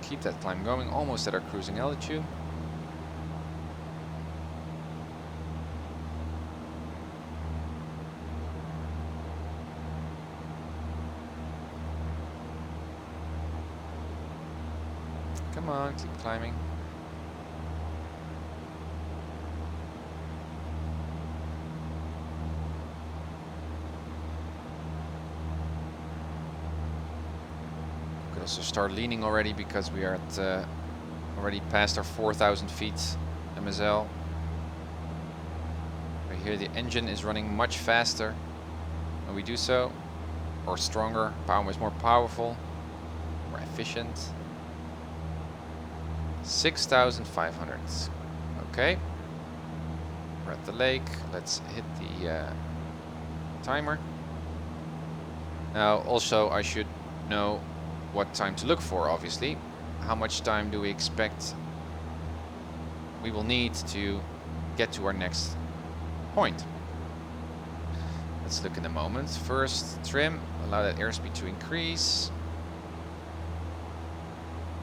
Speaker 8: Keep that climb going, almost at our cruising altitude. Come on, keep climbing. Could also start leaning already because we are at already past our 4,000 feet MSL. Right here the engine is running much faster when we do so, or stronger. Power is more powerful, more efficient. 6,500. Okay. We're at the lake. Let's hit the timer. Now, also, I should know what time to look for, obviously. How much time do we expect we will need to get to our next point? Let's look in a moment. First, trim. Allow that airspeed to increase.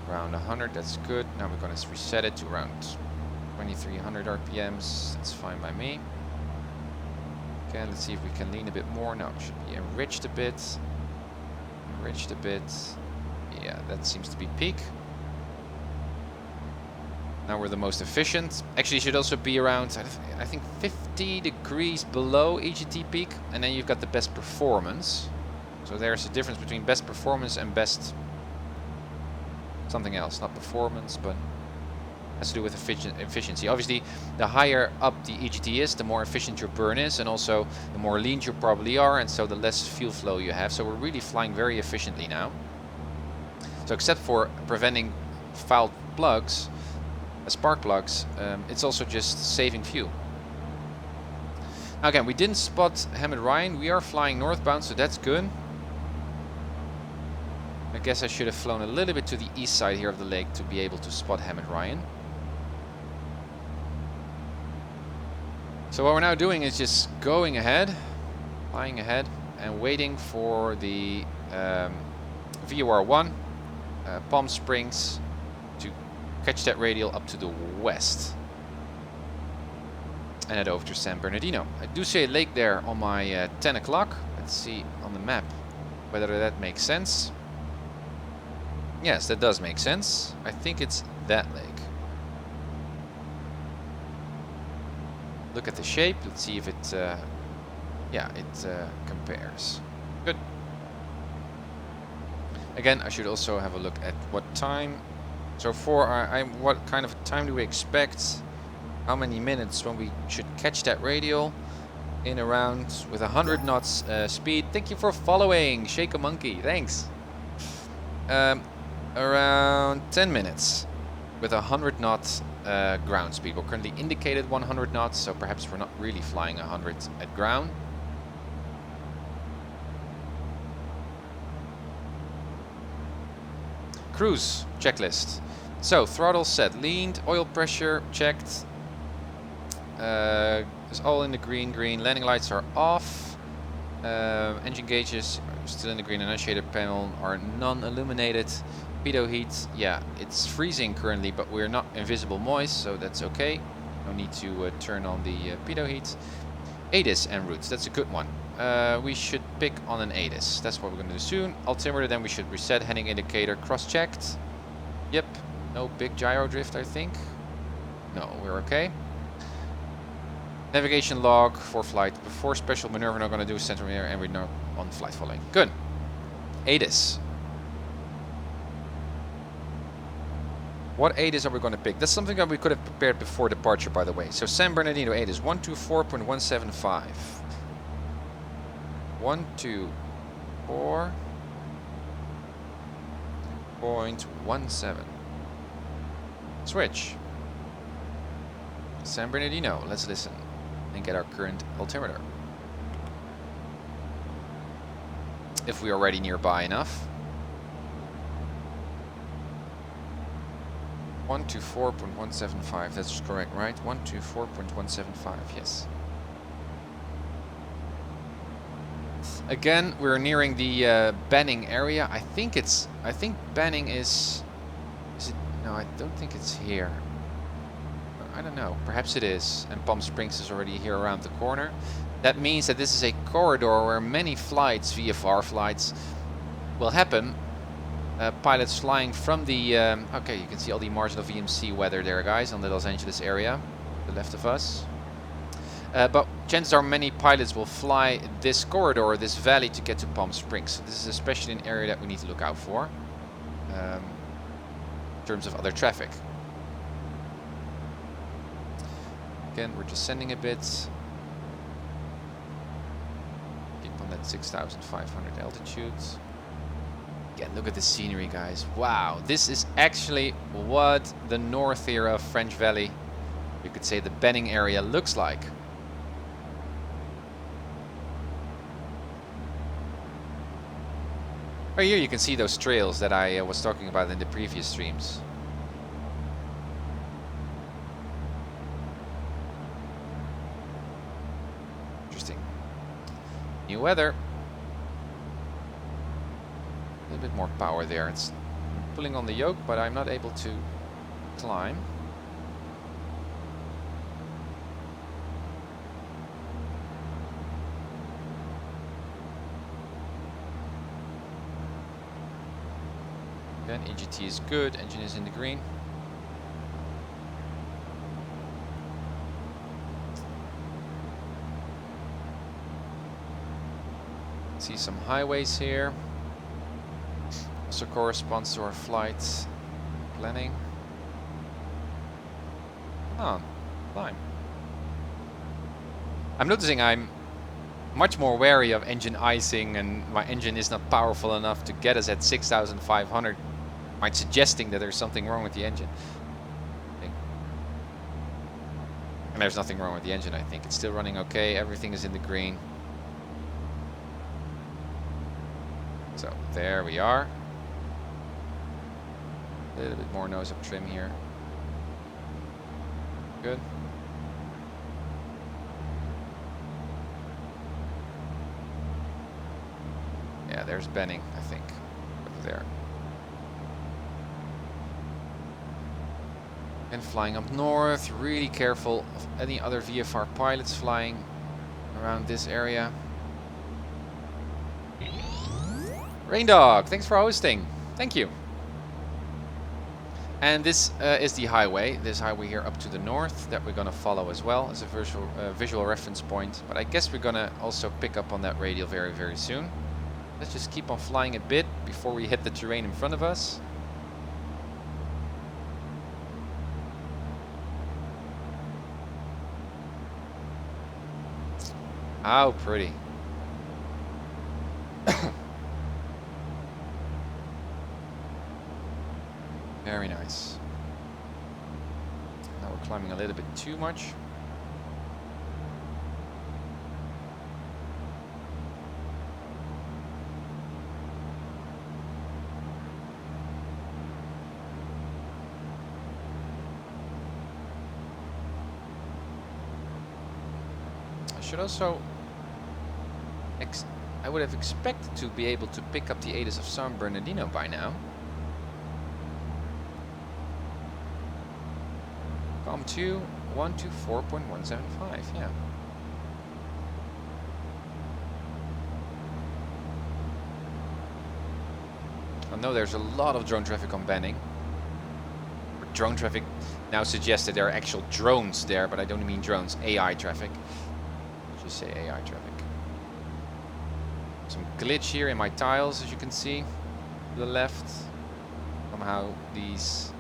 Speaker 8: Around 100, that's good. Now we're going to reset it to around 2300 RPMs. That's fine by me. Okay, let's see if we can lean a bit more. No, it should be enriched a bit. Enriched a bit. Yeah, that seems to be peak. Now we're the most efficient. Actually, it should also be around, I think 50 degrees below EGT peak. And then you've got the best performance. So there's a difference between best performance and best something else, not performance, but has to do with efficiency. Obviously, the higher up the EGT is, the more efficient your burn is, and also the more lean you probably are, and so the less fuel flow you have. So we're really flying very efficiently now. So except for preventing foul plugs, spark plugs, it's also just saving fuel. Now again, we didn't spot Hammond Ryan. We are flying northbound, so that's good. I guess I should have flown a little bit to the east side here of the lake to be able to spot Hammond Ryan. So what we're now doing is just going ahead, flying ahead, and waiting for the VOR1 Palm Springs to catch that radial up to the west and head over to San Bernardino. I do see a lake there on my 10 o'clock. Let's see on the map whether that makes sense. Yes, that does make sense. I think it's that lake. Look at the shape. Let's see if it, yeah, it compares. Good. Again, I should also have a look at what time. So for our, what kind of time do we expect? How many minutes when we should catch that radial? In around with 100 knots speed. Thank you for following, Shake a Monkey. Thanks. Around 10 minutes with 100 knots ground speed. We're currently indicated 100 knots, so perhaps we're not really flying 100 at ground. Cruise checklist. So throttle set, leaned, oil pressure checked. It's all in the green. Landing lights are off. Engine gauges are still in the green. Annunciator panel are non-illuminated. Pitot heat, yeah, it's freezing currently, but we're not invisible moist, so that's okay. No need to turn on the pitot heat. ADIS en route, that's a good one. We should pick on an ADIS. That's what we're going to do soon. Altimeter, then we should reset. Heading indicator cross-checked. Yep, no big gyro drift, I think. No, we're okay. Navigation log for flight. Before special maneuver, we're not going to do center mirror, and we're not on flight following. Good. ADIS. What ADIS are we going to pick? That's something that we could have prepared before departure, by the way. So San Bernardino ADIS 124.175. 124.17. Switch. San Bernardino. Let's listen and get our current altimeter. if we are already nearby enough. 124.175, that's correct, right? 124.175, yes. Again, we're nearing the banning area. I think banning is it? No, I don't think it's here. I don't know. Perhaps it is. And Palm Springs is already here around the corner. That means that this is a corridor where many flights, VFR flights, will happen. Pilots flying from the... okay, you can see all the marginal VMC weather there, guys, on the Los Angeles area, to the left of us. But chances are many pilots will fly this corridor, this valley, to get to Palm Springs. So this is especially an area that we need to look out for in terms of other traffic. Again, we're descending a bit. Keep on that 6,500 altitude. Again, look at the scenery, guys. Wow, this is actually what the north here of French Valley, you could say the Benning area, looks like. Right here you can see those trails that I was talking about in the previous streams. Interesting. New weather. A little bit more power there. It's pulling on the yoke, but I'm not able to climb. Again, EGT is good, engine is in the green. See some highways here. Also corresponds to our flight planning. Come on, climb. I'm noticing I'm much more wary of engine icing, and my engine is not powerful enough to get us at 6,500. Might suggesting that there's something wrong with the engine. And there's nothing wrong with the engine, I think. It's still running okay, everything is in the green. So, there we are. A little bit more nose up trim here. Good. Yeah, there's Benning, I think, over there. And flying up north, really careful of any other VFR pilots flying around this area. Raindog, thanks for hosting. Thank you. And this is the highway, this highway here up to the north that we're gonna follow as well as a visual reference point. But I guess we're gonna also pick up on that radial very, very soon. Let's just keep on flying a bit before we hit the terrain in front of us. How pretty. Very nice. Now we're climbing a little bit too much. Should also I would have expected to be able to pick up the ATIS of San Bernardino by now. COM 2 124.175, yeah. I know there's a lot of drone traffic on Benning. Drone traffic now suggests that there are actual drones there, but I don't mean drones, AI traffic. Just say AI traffic. Some glitch here in my tiles, as you can see, to the left. Somehow these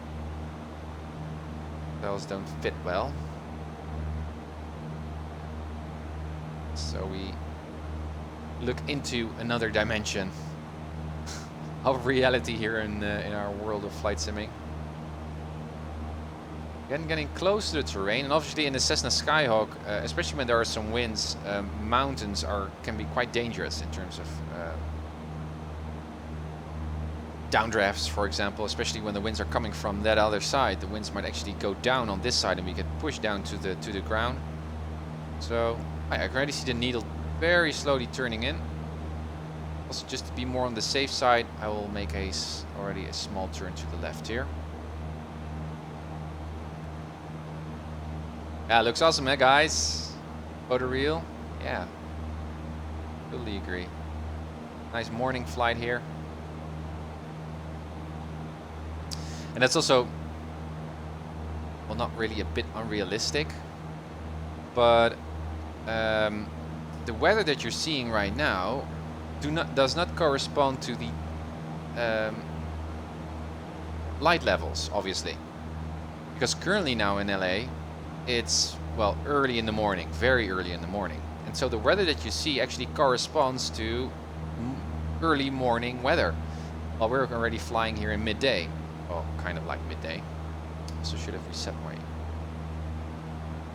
Speaker 8: tiles don't fit well. So we look into another dimension of reality here in our world of flight simming. Again, getting close to the terrain, and obviously in the Cessna Skyhawk, especially when there are some winds, mountains can be quite dangerous in terms of downdrafts, for example, especially when the winds are coming from that other side. The winds might actually go down on this side and we get pushed down to the ground. So I can already see the needle very slowly turning in. Also, just to be more on the safe side, I will make already a small turn to the left here. Yeah, looks awesome, eh, guys? Photoreal? Yeah, totally agree. Nice morning flight here. And that's also, well, not really a bit unrealistic, but the weather that you're seeing right now does not correspond to the light levels, obviously, because currently now in LA it's, well, early in the morning, very early in the morning, and so the weather that you see actually corresponds to early morning weather, while we're already flying here in midday. Well, kind of like midday. So should have reset my...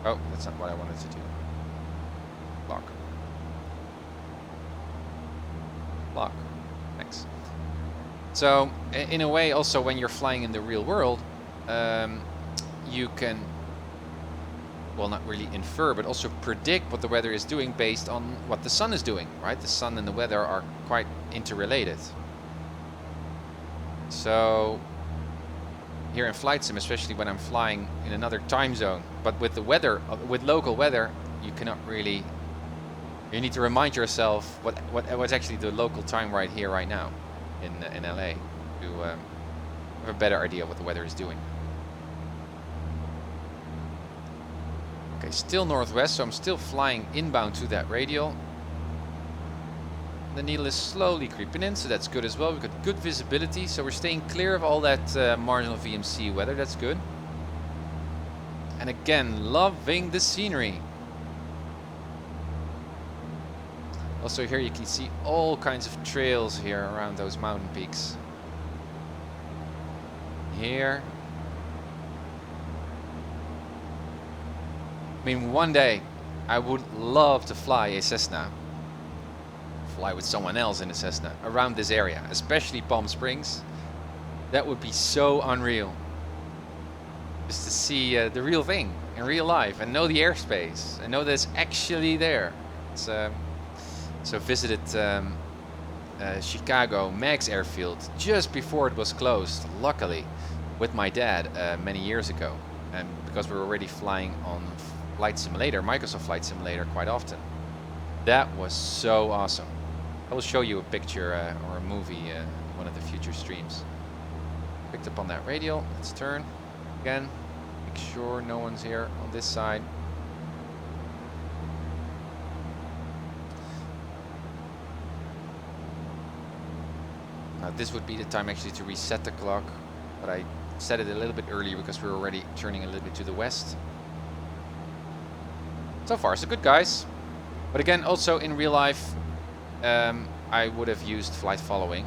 Speaker 8: Oh, that's not what I wanted to do. Lock. Lock. Thanks. So, in a way, also when you're flying in the real world, you can, well, not really infer, but also predict what the weather is doing based on what the sun is doing, right? The sun and the weather are quite interrelated. So here in Flight Sim, especially when I'm flying in another time zone, but with the weather, with local weather, you cannot really, you need to remind yourself what's actually the local time right here, right now in LA to have a better idea of what the weather is doing. Okay, still northwest, so I'm still flying inbound to that radial. The needle is slowly creeping in, so that's good as well. We've got good visibility, so we're staying clear of all that marginal VMC weather. That's good. And again, loving the scenery. Also here you can see all kinds of trails here around those mountain peaks. Here. I mean, one day I would love to fly a Cessna. Fly with someone else in a Cessna around this area, especially Palm Springs. That would be so unreal. Just to see the real thing in real life and know the airspace and know that it's actually there. It's, so visited Chicago Max Airfield just before it was closed, luckily, with my dad many years ago, and because we were already flying on Flight Simulator, Microsoft Flight Simulator, quite often. That was so awesome. I will show you a picture or a movie in one of the future streams. Picked up on that radial. Let's turn again. Make sure no one's here on this side. Now this would be the time actually to reset the clock, but I set it a little bit earlier because we're already turning a little bit to the west. So far so good, guys. But again, also in real life, I would have used flight following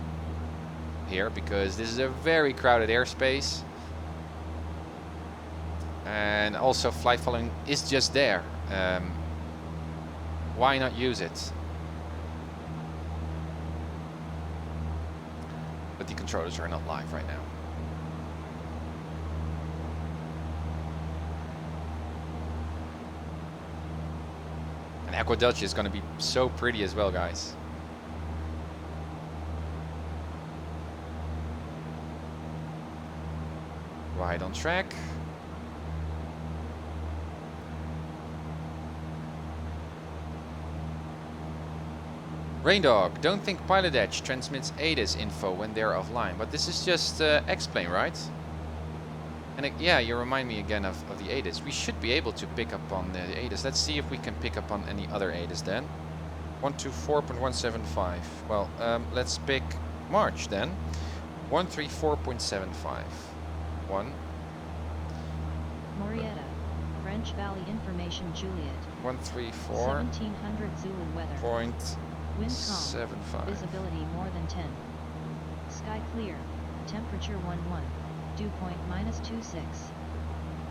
Speaker 8: here because this is a very crowded airspace, and also flight following is just there. Why not use it? But the controllers are not live right now. And Agua Dulce is going to be so pretty as well, guys. Right on track. Raindog, don't think PilotEdge transmits ADIS info when they're offline, but this is just X-Plane, right? And yeah, you remind me again of the ADIS. We should be able to pick up on the ADIS. Let's see if we can pick up on any other ADIS then. 124.175. Well, let's pick March then. 134.75. 1.
Speaker 9: Morietta, French Valley Information Juliet.
Speaker 8: 134.
Speaker 9: 1700 Zulu weather.
Speaker 8: Point.
Speaker 9: Wind
Speaker 8: 75.
Speaker 9: calm. Visibility more than 10. Sky clear. Temperature 11. Dew point -26.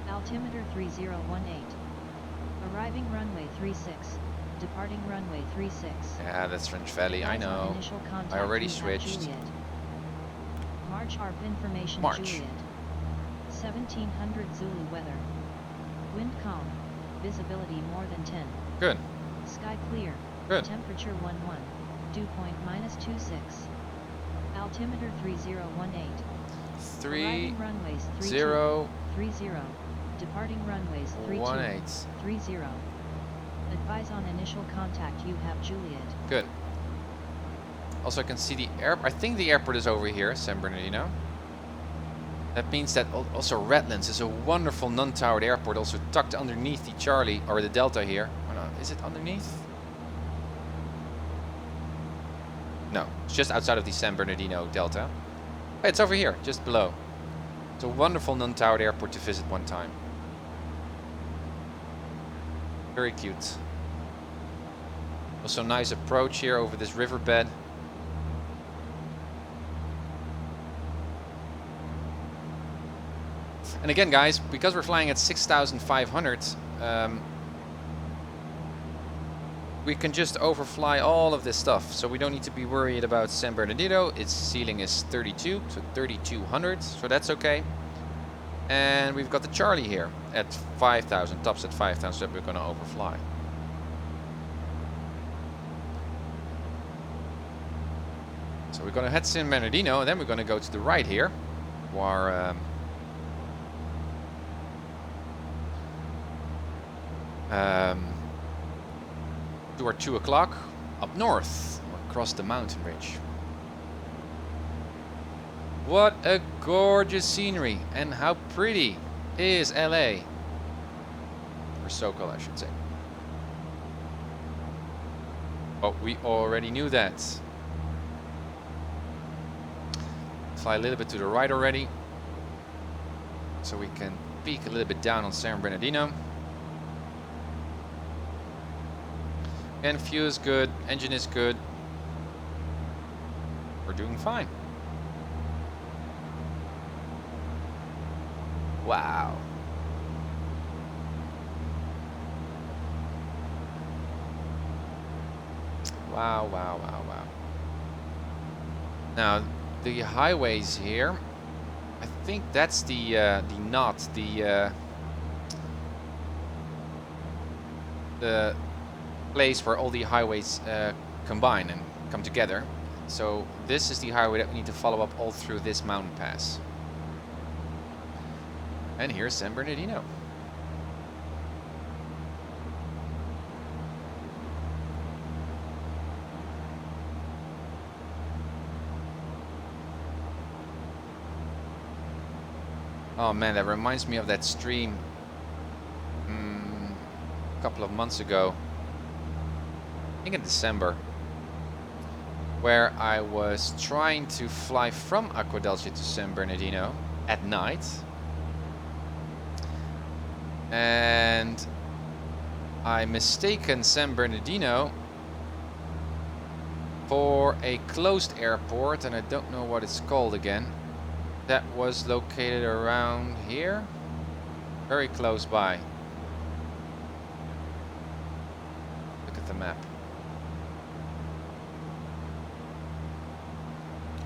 Speaker 9: Altimeter 3018. Arriving runway 36. Departing runway 36.
Speaker 8: Yeah, that's French Valley. I know. I already switched.
Speaker 9: March ARP information
Speaker 8: March.
Speaker 9: Juliet. 1700 Zulu weather. Wind calm. Visibility more than 10.
Speaker 8: Good.
Speaker 9: Sky clear.
Speaker 8: Good.
Speaker 9: Temperature 11. Dew point -26. Altimeter 3018. Arriving runways 30. Departing runways
Speaker 8: 18.
Speaker 9: 30. Advise on initial contact. You have Juliet.
Speaker 8: Good. Also, I can see the air. I think the airport is over here, San Bernardino. That means that also Redlands is a wonderful non-towered airport, also tucked underneath the Charlie or the Delta here. Oh no, is it underneath? No, it's just outside of the San Bernardino Delta. Hey, it's over here, just below. It's a wonderful non-towered airport to visit one time. Very cute. Also nice approach here over this riverbed. And again, guys, because we're flying at 6,500, we can just overfly all of this stuff. So we don't need to be worried about San Bernardino. Its ceiling is 32, so 3,200, so that's okay. And we've got the Charlie here at 5,000, tops at 5,000 that we're going to overfly. So we're going to head San Bernardino, and then we're going to go to the right here, where to our 2 o'clock up north or across the mountain ridge. What a gorgeous scenery, and how pretty is LA, or SoCal I should say. But we already knew that. Fly a little bit to the right already, so we can peek a little bit down on San Bernardino. And fuel is good, engine is good. We're doing fine. Wow. Wow, wow, wow, wow. Now, the highways here, I think that's the place where all the highways combine and come together. So this is the highway that we need to follow up all through this mountain pass. And here's San Bernardino. Oh man, that reminds me of that stream a couple of months ago, I think in December, where I was trying to fly from Agua Dulce to San Bernardino at night, and I mistaken San Bernardino for a closed airport, and I don't know what it's called again. That was located around here, very close by. Look at the map.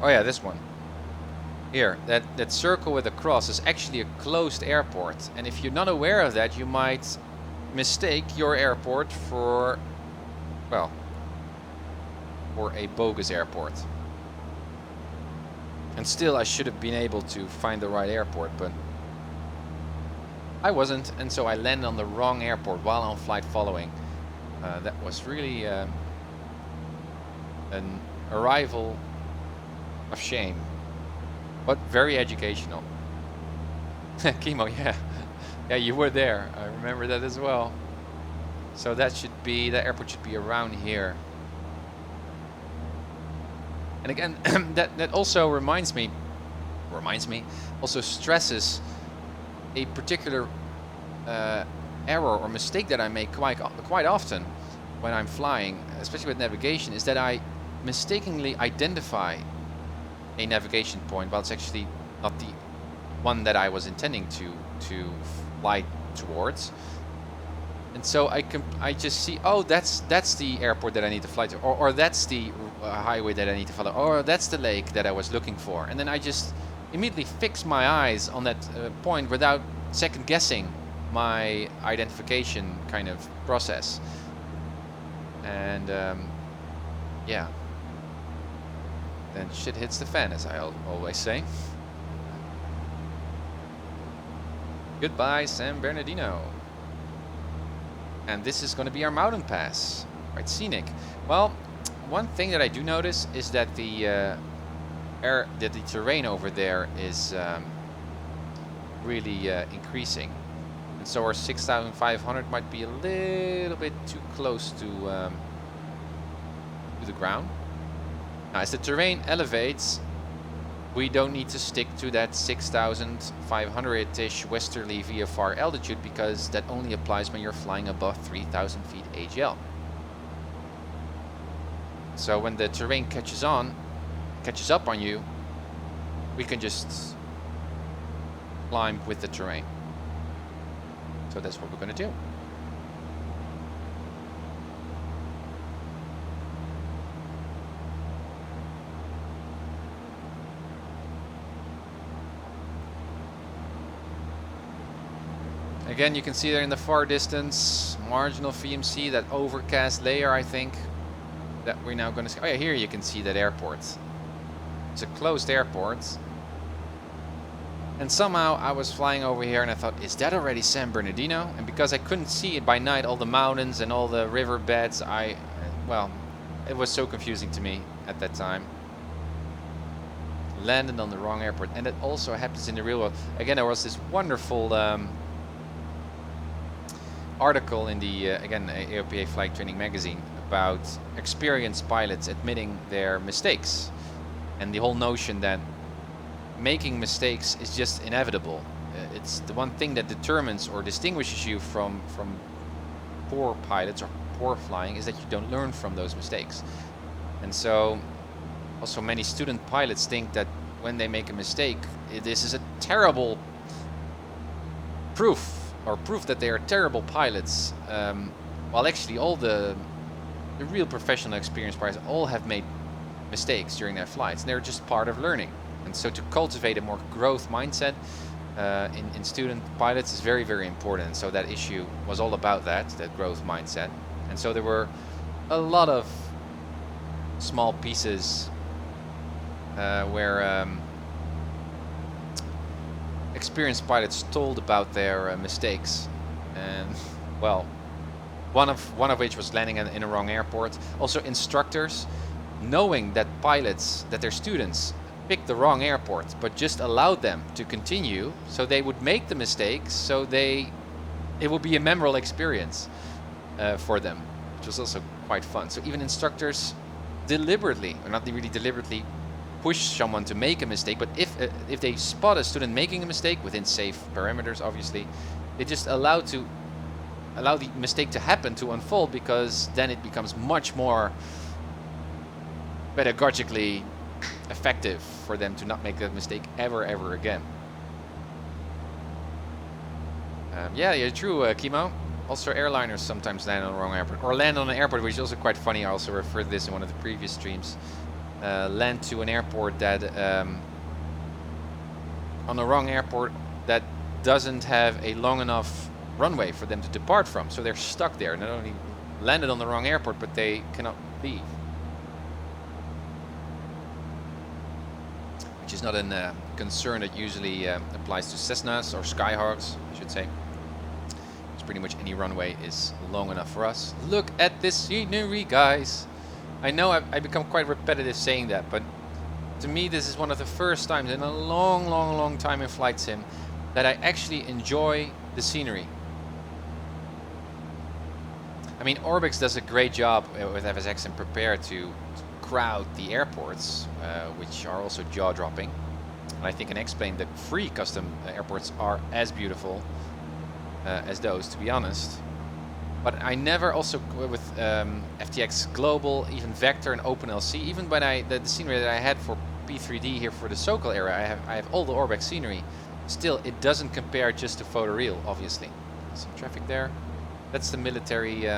Speaker 8: Oh yeah, this one. Here, that circle with a cross is actually a closed airport. And if you're not aware of that, you might mistake your airport for, well, for a bogus airport. And still, I should have been able to find the right airport, but I wasn't, and so I landed on the wrong airport while on flight following. That was really an arrival of shame, but very educational. Chemo, yeah. Yeah, you were there. I remember that as well. So that airport should be around here. And again, that also reminds me, also stresses a particular error or mistake that I make quite often when I'm flying, especially with navigation, is that I mistakenly identify a navigation point while it's actually not the one that I was intending to fly towards. And so I just see, oh, that's the airport that I need to fly to, or that's the highway that I need to follow, or that's the lake that I was looking for. And then I just immediately fix my eyes on that point without second guessing my identification kind of process. And yeah, then shit hits the fan, as I always say. Goodbye, San Bernardino. And this is going to be our mountain pass. Quite scenic. Well, one thing that I do notice is that the terrain over there is really increasing, and so our 6,500 might be a little bit too close to the ground. Now, as the terrain elevates, we don't need to stick to that 6,500-ish westerly VFR altitude, because that only applies when you're flying above 3,000 feet AGL. So when the terrain catches up on you, we can just climb with the terrain. So that's what we're going to do. Again, you can see there in the far distance, marginal VMC, that overcast layer, I think, that we're now going to see. Oh yeah, here you can see that airport. It's a closed airport. And somehow I was flying over here and I thought, is that already San Bernardino? And because I couldn't see it by night, all the mountains and all the river beds, well, it was so confusing to me at that time. Landed on the wrong airport. And it also happens in the real world. Again, there was this wonderful article in the again AOPA Flight Training magazine about experienced pilots admitting their mistakes, and the whole notion that making mistakes is just inevitable. It's the one thing that determines or distinguishes you from poor pilots or poor flying, is that you don't learn from those mistakes. And so also many student pilots think that when they make a mistake, this is a terrible proof that they are terrible pilots, while actually all the real professional experienced pilots all have made mistakes during their flights, and they're just part of learning. And so to cultivate a more growth mindset in student pilots is very, very important. And so that issue was all about that growth mindset. And so there were a lot of small pieces where experienced pilots told about their mistakes, and well, one of which was landing in a wrong airport. Also, instructors knowing that their students picked the wrong airport, but just allowed them to continue, so they would make the mistakes, so it would be a memorable experience for them, which was also quite fun. So even instructors deliberately, or not really deliberately, push someone to make a mistake, but if they spot a student making a mistake within safe parameters, obviously, they just allow the mistake to happen, to unfold, because then it becomes much more pedagogically effective for them to not make that mistake ever again. Yeah, true, Kimo. Also, airliners sometimes land on the wrong airport, or land on an airport, which is also quite funny. I also referred to this in one of the previous streams. Land to an airport that on the wrong airport that doesn't have a long enough runway for them to depart from, so they're stuck there. Not only landed on the wrong airport, but they cannot leave, which is not a concern that usually applies to Cessnas or Skyhawks, I should say. It's pretty much any runway is long enough for us. Look at this scenery, guys. I know I become quite repetitive saying that, but to me this is one of the first times in a long time in flight sim that I actually enjoy the scenery. I mean, Orbix does a great job with FSX and Prepare to crowd the airports, which are also jaw-dropping. And I think in X-Plane the free custom airports are as beautiful as those, to be honest. But I never, also with FTX Global, even Vector and OpenLC, even when the scenery that I had for P3D here for the Sokol era, I have all the Orbix scenery. Still, it doesn't compare just to photoreal, obviously. Some traffic there. That's the military.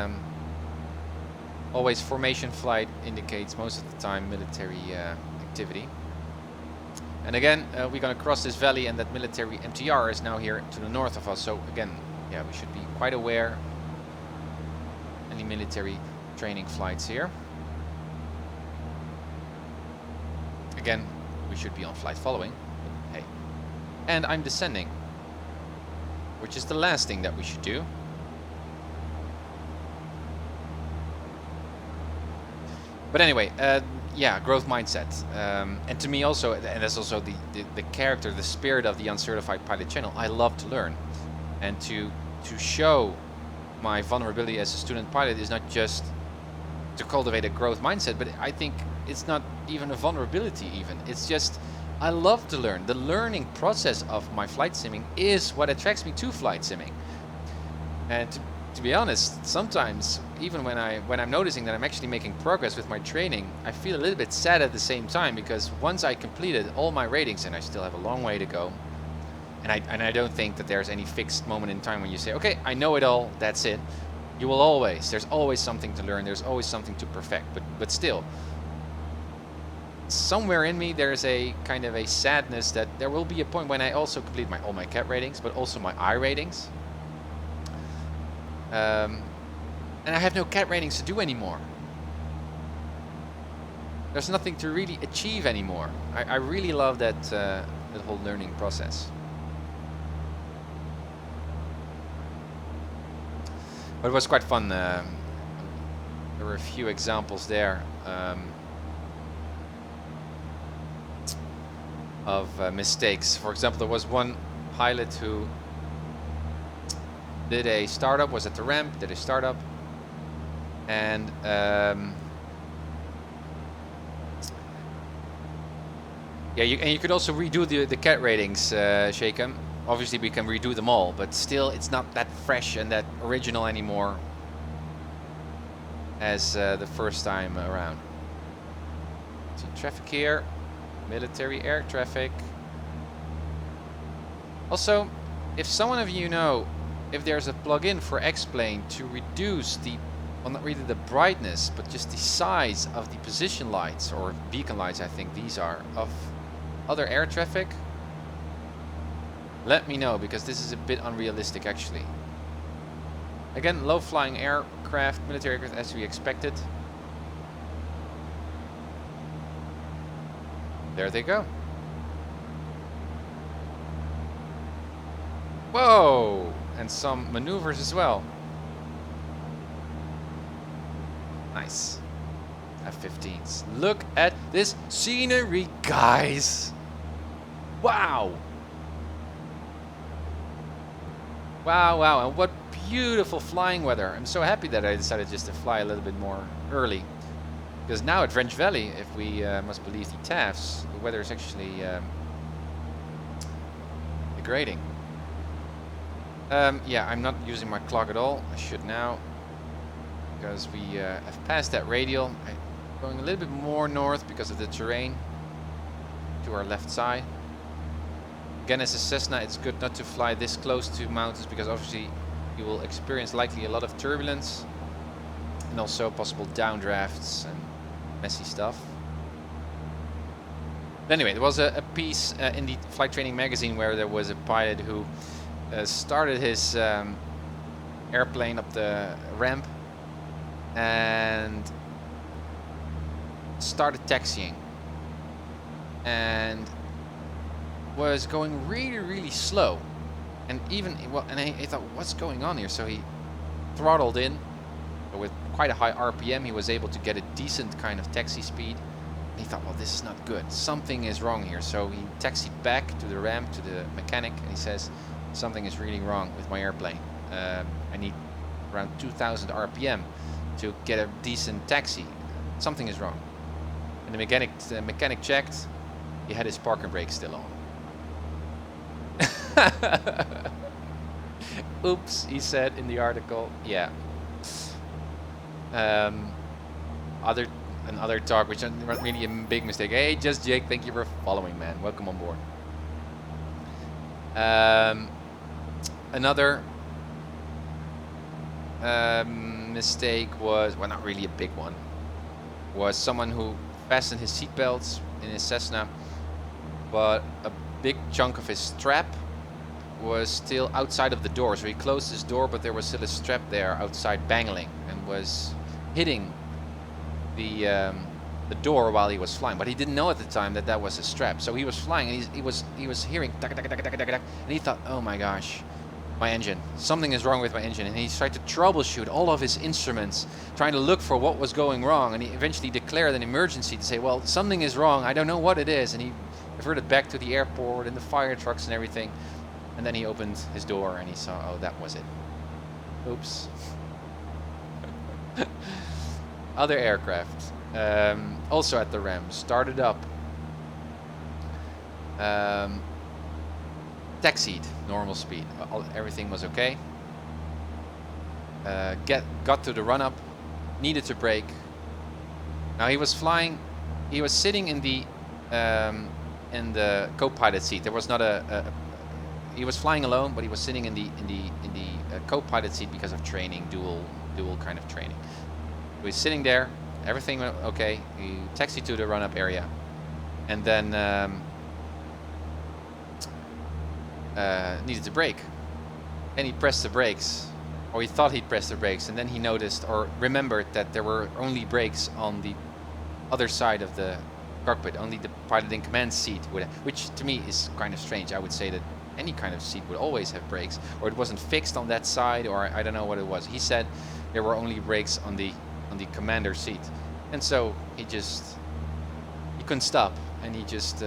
Speaker 8: Always formation flight indicates most of the time military activity. And again, we're going to cross this valley, and that military MTR is now here to the north of us. So again, yeah, we should be quite aware. Any military training flights here. Again, we should be on flight following. But hey, and I'm descending, which is the last thing that we should do. But anyway, yeah, growth mindset. And to me also, and that's also the character, the spirit of the Uncertified Pilot channel. I love to learn. And to show my vulnerability as a student pilot is not just to cultivate a growth mindset, but I think it's not even a vulnerability even. It's just, I love to learn. The learning process of my flight simming is what attracts me to flight simming. And to be honest, sometimes even when I'm noticing that I'm actually making progress with my training, I feel a little bit sad at the same time, because once I completed all my ratings, and I still have a long way to go, and I don't think that there's any fixed moment in time when you say, okay, I know it all, that's it. You will always, there's always something to learn, there's always something to perfect, but still, somewhere in me there's a kind of a sadness that there will be a point when I also complete all my CAT ratings, but also my I ratings. And I have no CAT ratings to do anymore. There's nothing to really achieve anymore. I really love that, that whole learning process. But it was quite fun. There were a few examples there of mistakes. For example, there was one pilot who did a startup, was at the ramp, did a startup, and yeah, you could also redo the CAT ratings, Shakem. Obviously we can redo them all, but still it's not that fresh and that original anymore as the first time around. See traffic here, military air traffic. Also, if someone of you know if there's a plugin for X-Plane to reduce the, well, not really the brightness, but just the size of the position lights, or beacon lights I think these are, of other air traffic, let me know, because this is a bit unrealistic actually. Again, low flying aircraft, military aircraft as we expected. There they go. Whoa! And some maneuvers as well. Nice. F-15s. Look at this scenery, guys! Wow! Wow, wow, and what beautiful flying weather. I'm so happy that I decided just to fly a little bit more early. Because now at French Valley, if we must believe the TAFs, the weather is actually degrading. Yeah, I'm not using my clock at all. I should now, because we have passed that radial. I'm going a little bit more north because of the terrain to our left side. Again, as a Cessna, it's good not to fly this close to mountains, because obviously you will experience likely a lot of turbulence and also possible downdrafts and messy stuff. But anyway, there was a piece in the Flight Training magazine where there was a pilot who started his airplane up the ramp and started taxiing, and was going really slow, and even well, and he thought, what's going on here? So he throttled in, but with quite a high RPM he was able to get a decent kind of taxi speed. And he thought, well, this is not good, something is wrong here. So he taxied back to the ramp, to the mechanic, and he says, something is really wrong with my airplane. I need around 2000 RPM to get a decent taxi. Something is wrong. And the mechanic checked, he had his parking brake still on. Oops, he said in the article. Yeah. Another talk, which is not really a big mistake. Hey, just Jake, thank you for following, man. Welcome on board. Another mistake was, well, not really a big one, was someone who fastened his seatbelts in his Cessna, but a big chunk of his strap was still outside of the door. So he closed his door, but there was still a strap there outside bangling and was hitting the door while he was flying. But he didn't know at the time that that was a strap. So he was flying and he was hearing tak, tak, tak, tak, tak, tak, and he thought, oh my gosh, my engine, something is wrong with my engine. And he tried to troubleshoot all of his instruments, trying to look for what was going wrong, and he eventually declared an emergency to say, well, something is wrong, I don't know what it is. And he reverted back to the airport and the fire trucks and everything, and then he opened his door and he saw, oh, that was it. Oops. Other aircraft, also at the RAM, started up. Taxied, normal speed, everything was okay. Got to the run-up, needed to brake. Now he was flying, he was sitting in the co-pilot seat. There was not he was flying alone, but he was sitting in the co-pilot seat because of training, dual kind of training. So he's sitting there, everything went okay. He taxied to the run-up area, and then needed to brake, and he pressed the brakes, or he thought he'd pressed the brakes, and then he noticed or remembered that there were only brakes on the other side of the cockpit. Only the pilot in command seat would, which to me is kind of strange. I would say that any kind of seat would always have brakes, or it wasn't fixed on that side, or I don't know what it was. He said there were only brakes on the commander seat, and so he couldn't stop, and he just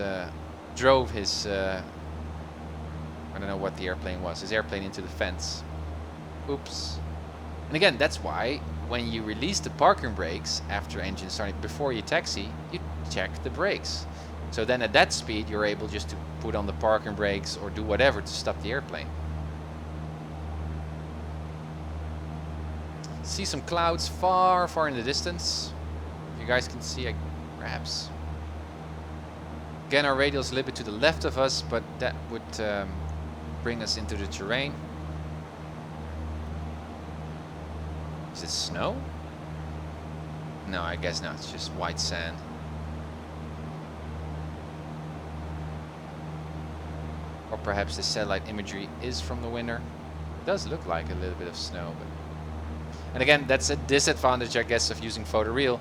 Speaker 8: drove his I don't know what the airplane was, his airplane into the fence. Oops. And again, that's why when you release the parking brakes after engine starting, before you taxi, you check the brakes. So then at that speed, you're able just to put on the parking brakes or do whatever to stop the airplane. See some clouds far, far in the distance. If you guys can see, perhaps. Again, our radial's a little bit to the left of us, but that would bring us into the terrain. Is it snow? No, I guess not. It's just white sand. Or perhaps the satellite imagery is from the winter. It does look like a little bit of snow, but... And again, that's a disadvantage, I guess, of using photoreal.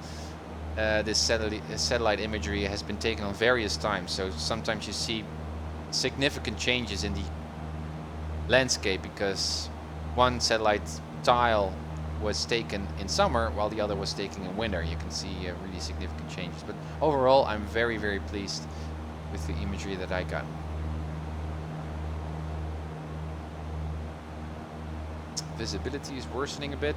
Speaker 8: This satellite imagery has been taken on various times, so sometimes you see significant changes in the landscape because one satellite tile was taken in summer while the other was taken in winter. You can see really significant changes, but overall I'm very, very pleased with the imagery that I got. Visibility is worsening a bit.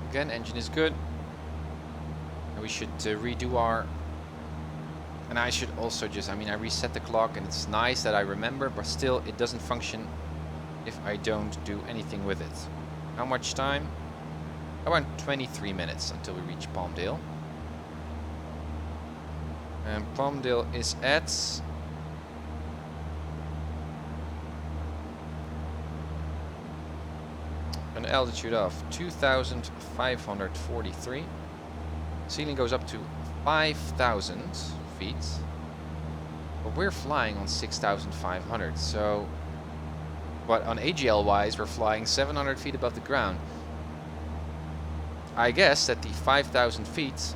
Speaker 8: Again, engine is good. And we should redo our... And I should also just, I mean, I reset the clock and it's nice that I remember, but still it doesn't function if I don't do anything with it. How much time? Around 23 minutes until we reach Palmdale. And Palmdale is at... an altitude of 2,543. Ceiling goes up to 5,000 feet. But we're flying on 6,500. So, but on AGL wise, we're flying 700 feet above the ground. I guess that the 5,000 feet.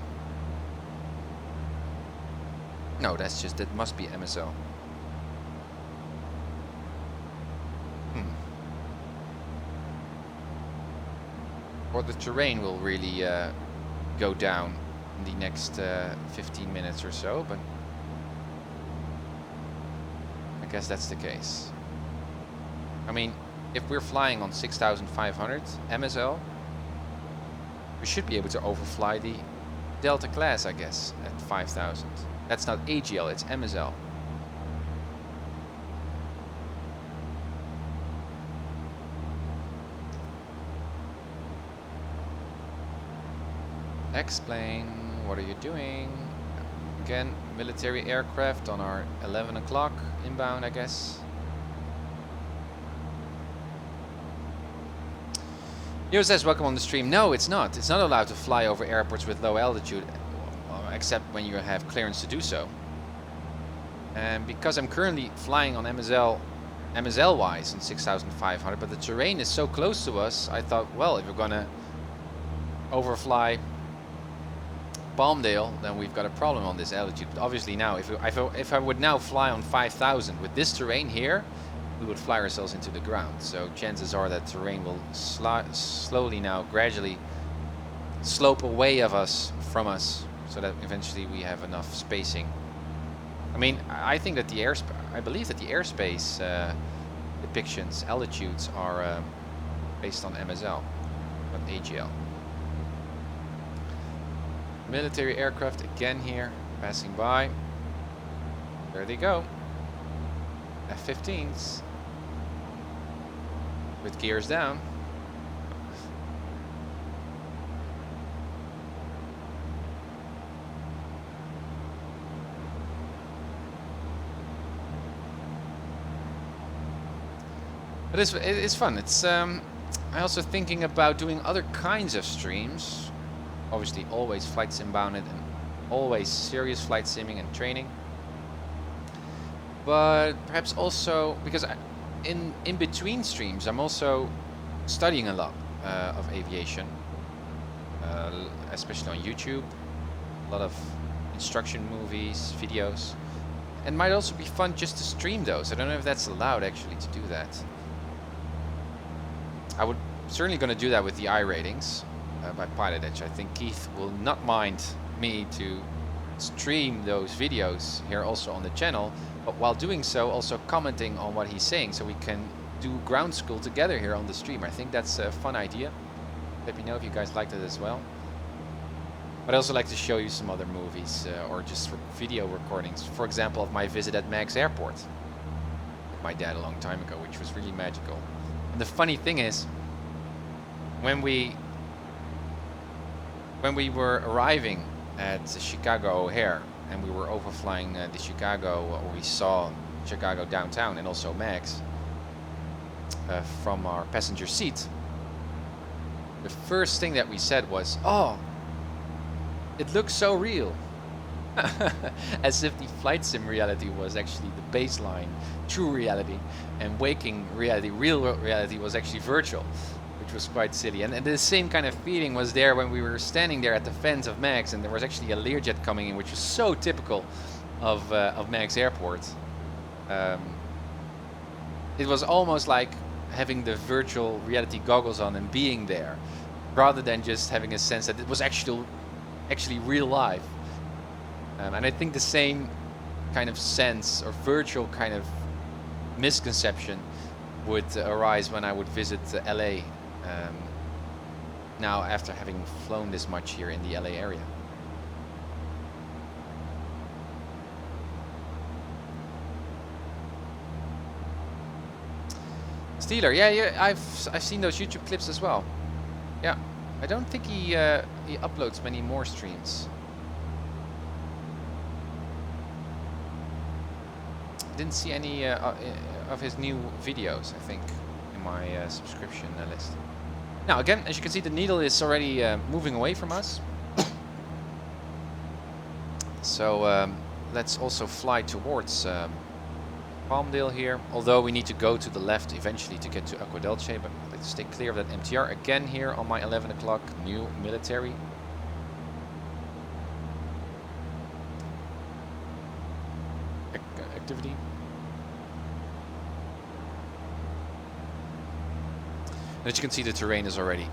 Speaker 8: No, that's just, that must be MSO. Or the terrain will really go down in the next 15 minutes or so, but I guess that's the case. I mean, if we're flying on 6,500 MSL, we should be able to overfly the Delta class, I guess, at 5,000. That's not AGL, it's MSL. X-plane, what are you doing? Again, military aircraft on our 11 o'clock inbound, I guess. Neo says, welcome on the stream. No, it's not. It's not allowed to fly over airports with low altitude, except when you have clearance to do so. And because I'm currently flying on MSL-wise on 6500, but the terrain is so close to us, I thought, well, if we're gonna overfly Palmdale, then we've got a problem on this altitude. But obviously now, if I would now fly on 5000 with this terrain here, we would fly ourselves into the ground. So chances are that terrain will slowly now, gradually slope away from us, so that eventually we have enough spacing. I mean, I think that I believe that the airspace depictions, altitudes are based on MSL, not AGL. Military aircraft again here, passing by. There they go. F-15s. With gears down. But it's fun. It's I also thinking about doing other kinds of streams. Obviously always flight sim bounded and always serious flight simming and training. But perhaps also because in between streams I'm also studying a lot of aviation, especially on YouTube. A lot of instruction movies, videos, and might also be fun just to stream those. I don't know if that's allowed actually to do that. I would certainly going to do that with the I ratings by PilotEdge. I think Keith will not mind me to stream those videos here also on the channel, but while doing so also commenting on what he's saying, so we can do ground school together here on the stream. I think that's a fun idea. Let me know if you guys liked it as well. But I also like to show you some other movies or just video recordings, for example of my visit at Mag's airport with my dad a long time ago, which was really magical. And the funny thing is, when we were arriving at Chicago O'Hare and we were overflying the Chicago, or we saw Chicago downtown and also Max from our passenger seat, the first thing that we said was, "Oh, it looks so real." As if the flight sim reality was actually the baseline, true reality, and waking reality, real reality, was actually virtual, which was quite silly. And the same kind of feeling was there when we were standing there at the fence of Max, and there was actually a Learjet coming in, which was so typical of Max Airport. It was almost like having the virtual reality goggles on and being there, rather than just having a sense that it was actually real life. And I think the same kind of sense or virtual kind of misconception would arise when I would visit LA now, after having flown this much here in the LA area. Steeler, yeah, I've seen those YouTube clips as well. Yeah, I don't think he uploads many more streams. Didn't see any of his new videos, I think, in my subscription list. Now again, as you can see, the needle is already moving away from us. So let's also fly towards Palmdale here, although we need to go to the left eventually to get to Agua Dulce, but let's stay clear of that MTR again here on my 11 o'clock new military. Activity. As you can see, the terrain is already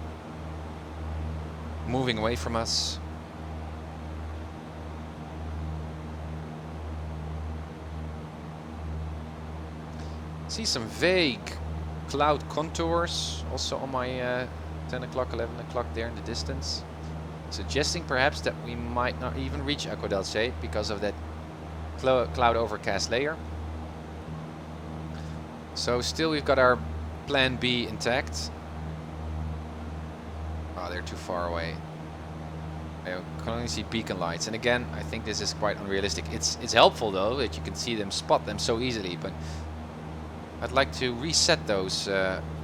Speaker 8: moving away from us. See some vague cloud contours also on my 10 o'clock, 11 o'clock there in the distance, suggesting perhaps that we might not even reach Agua Dulce because of that cloud overcast layer. So still we've got our plan B intact. Oh, they're too far away. I can only see beacon lights, and again I think this is quite unrealistic. It's helpful though that you can see them, spot them so easily, but I'd like to reset those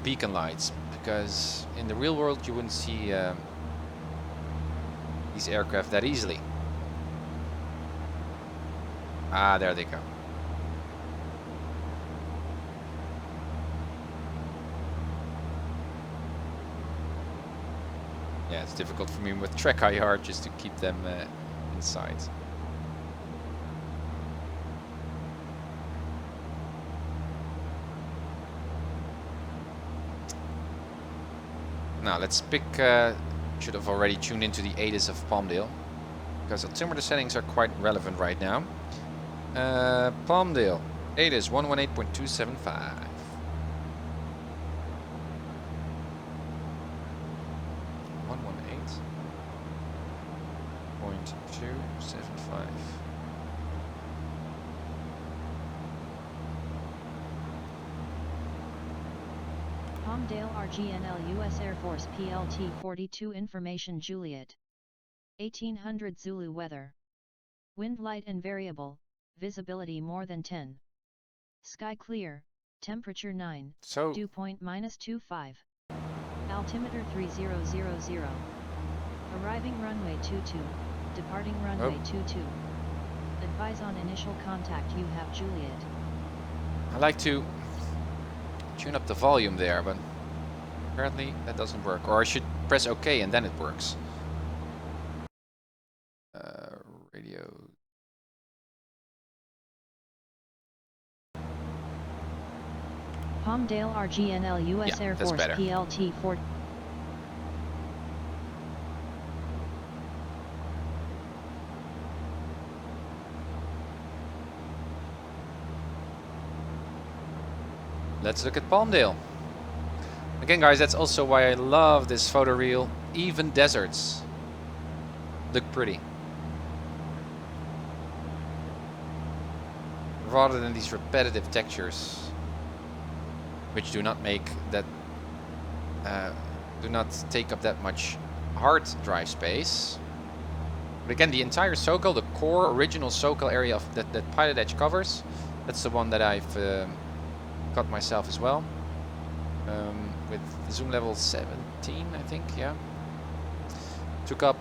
Speaker 8: beacon lights, because in the real world you wouldn't see these aircraft that easily. Ah, there they go. Yeah, it's difficult for me with TrackIR just to keep them in sight. Now let's pick, should have already tuned into the ATIS of Palmdale, because altimeter settings are quite relevant right now. Palmdale, ATIS 118.275. 118.275.
Speaker 9: Palmdale RGNL US Air Force PLT 42 Information Juliet. 1800 Zulu weather. Wind light and variable, visibility more than 10. Sky clear, temperature 9,
Speaker 8: So
Speaker 9: dew point -25. Altimeter 3000. Arriving runway 22, departing runway 22. Advise on initial contact, you have Juliet.
Speaker 8: I like to tune up the volume there, but apparently that doesn't work. Or I should press OK and then it works. Radio.
Speaker 9: Palmdale RGNL US
Speaker 8: Yeah,
Speaker 9: Air
Speaker 8: that's
Speaker 9: Force
Speaker 8: better.
Speaker 9: PLT 4.
Speaker 8: Let's look at Palmdale. Again, guys, that's also why I love this photo reel. Even deserts look pretty, rather than these repetitive textures, which do not make that, do not take up that much hard drive space. But again, the entire SoCal, the core original SoCal area of that PilotEdge covers, that's the one that I've got myself as well, with zoom level 17, I think. Yeah, took up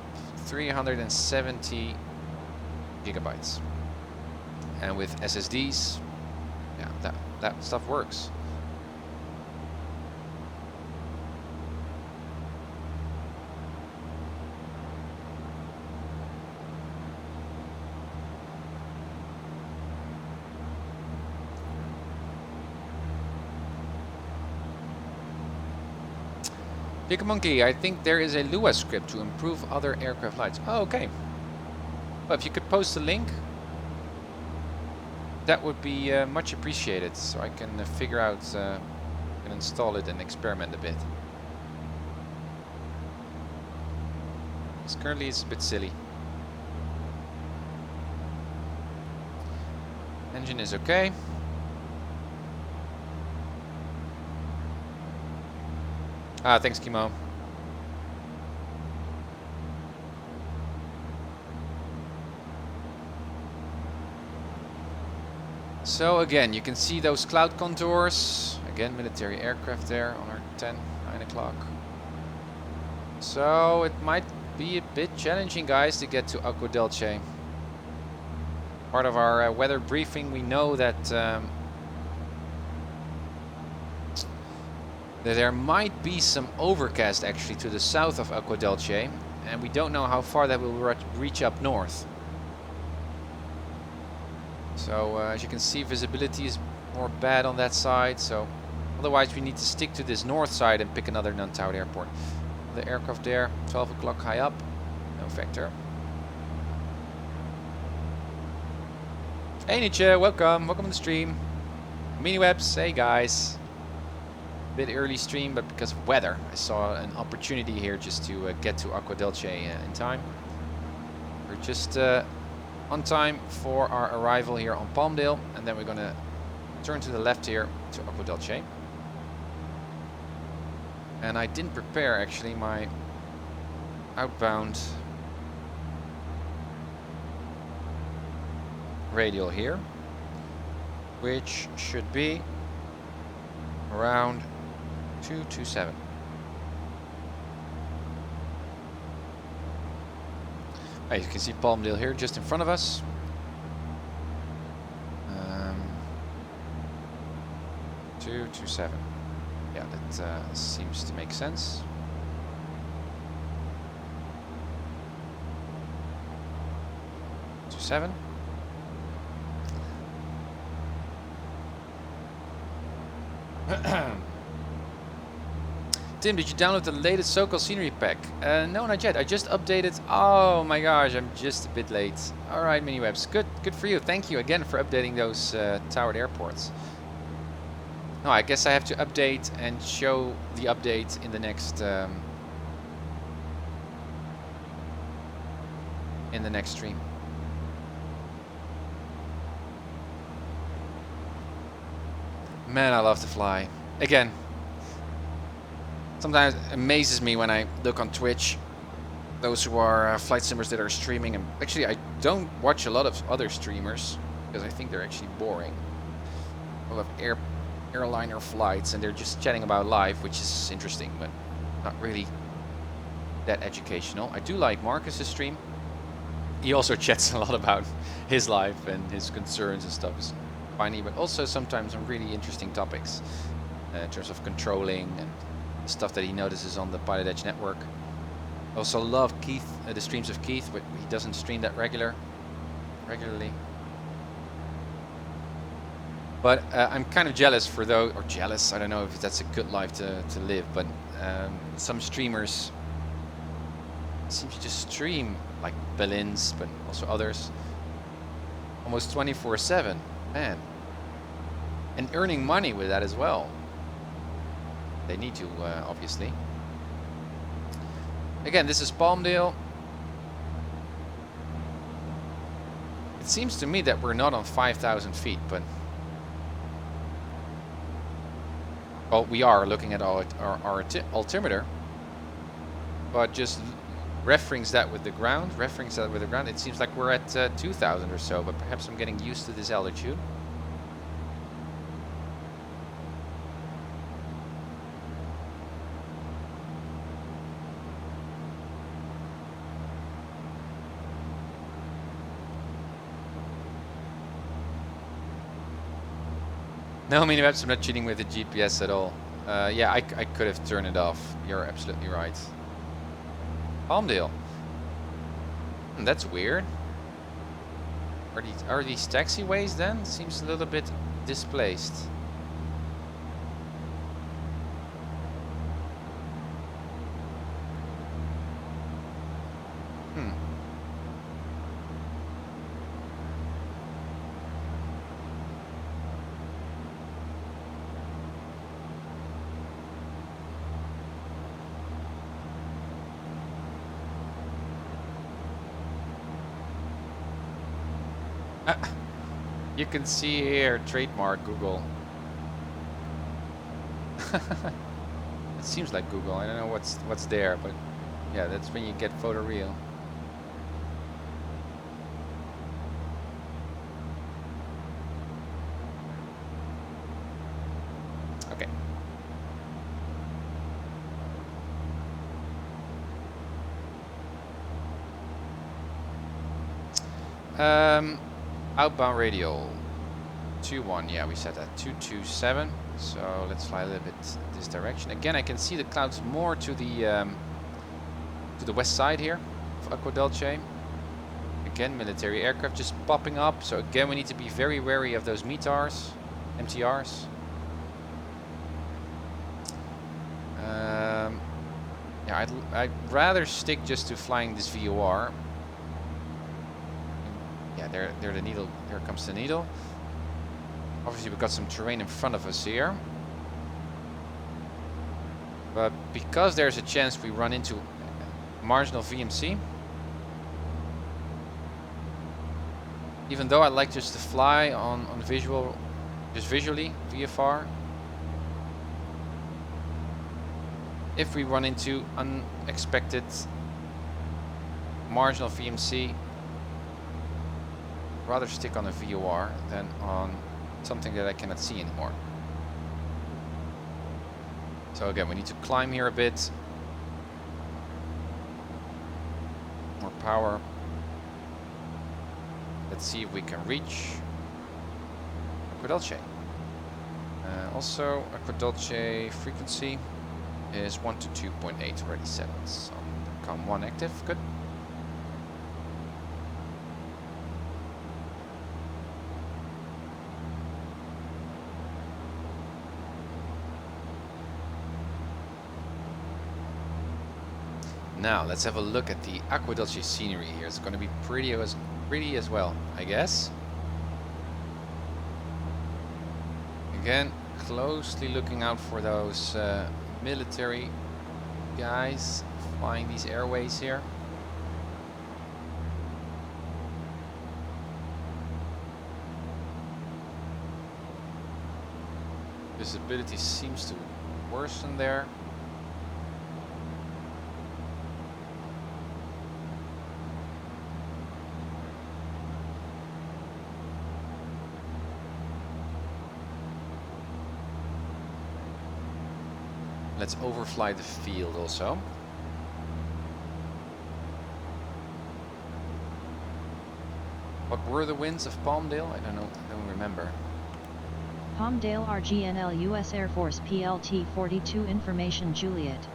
Speaker 8: 370 gigabytes, and with SSDs, yeah, that stuff works. Big Monkey, I think there is a Lua script to improve other aircraft lights. Oh, okay. Well, if you could post a link, that would be much appreciated, so I can figure out and install it and experiment a bit. Because currently it's a bit silly. Engine is okay. Ah, thanks, Kimo. So again, you can see those cloud contours. Again, military aircraft there on our 9 o'clock. So it might be a bit challenging, guys, to get to Agua Dulce. Part of our weather briefing, we know that there might be some overcast actually to the south of Agua Dulce, and we don't know how far that will reach up north. So as you can see, visibility is more bad on that side, so otherwise we need to stick to this north side and pick another non-towed airport. The aircraft there, 12 o'clock high up, no factor. Hey Nietzsche, welcome on the stream. Miniwebs, hey guys. Bit early stream, but because of weather, I saw an opportunity here just to get to Agua Dulce in time. We're just on time for our arrival here on Palmdale, and then we're gonna turn to the left here to Agua Dulce. And I didn't prepare actually my outbound radial here, which should be around 227. You can see Palmdale here just in front of us. 227. Yeah, that seems to make sense. Seven. Tim, did you download the latest so-called scenery pack? No, not yet. I just updated. Oh my gosh, I'm just a bit late. All right, MiniWebs. Good for you. Thank you again for updating those towered airports. No, I guess I have to update and show the update in the next stream. Man, I love to fly. Again, sometimes it amazes me when I look on Twitch, those who are flight simmers that are streaming. And actually, I don't watch a lot of other streamers because I think they're actually boring. A lot of airliner flights, and they're just chatting about life, which is interesting, but not really that educational. I do like Marcus's stream. He also chats a lot about his life and his concerns and stuff. It's funny, but also sometimes on really interesting topics in terms of controlling and stuff that he notices on the PilotEdge network. I also love Keith, the streams of Keith, but he doesn't stream that regularly. But I'm kind of jealous for those, or jealous, I don't know if that's a good life to live, but some streamers seem to just stream, like Belins, but also others, almost 24/7, man. And earning money with that as well. They need to, obviously. Again, this is Palmdale. It seems to me that we're not on 5,000 feet, but... Well, we are looking at our altimeter. But just reference that with the ground, it seems like we're at 2,000 or so, but perhaps I'm getting used to this altitude. No, I mean, perhaps I'm not cheating with the GPS at all. Yeah, I could have turned it off. You're absolutely right. Palmdale. That's weird. Are these taxiways then? Seems a little bit displaced. You can see here, trademark Google. It seems like Google. I don't know what's there, but yeah, that's when you get photo real. Okay. Outbound radial 21, yeah, we set at 227, so let's fly a little bit this direction. Again, I can see the clouds more to the west side here of Agua Dulce. Again, military aircraft just popping up, so again we need to be very wary of those MTRs. Yeah, I'd rather stick just to flying this VOR. Yeah, there the needle. There comes the needle. Obviously, we've got some terrain in front of us here, but because there's a chance we run into marginal VMC, even though I like just to fly on visual, just visually VFR, if we run into unexpected marginal VMC, rather stick on a VOR than on something that I cannot see anymore. So again, we need to climb here a bit. More power. let's see if we can reach Agua Dulce. Also, Agua Dulce frequency is 1 to 2.8 already set. So, COM1 active, good. Now, let's have a look at the Agua Dulce scenery here. It's going to be pretty as well, I guess. Again, closely looking out for those military guys flying these airways here. Visibility seems to worsen there. Let's overfly the field also. What were the winds of Palmdale? I don't know, I don't remember.
Speaker 9: Palmdale RGNL US Air Force PLT 42 Information Juliet.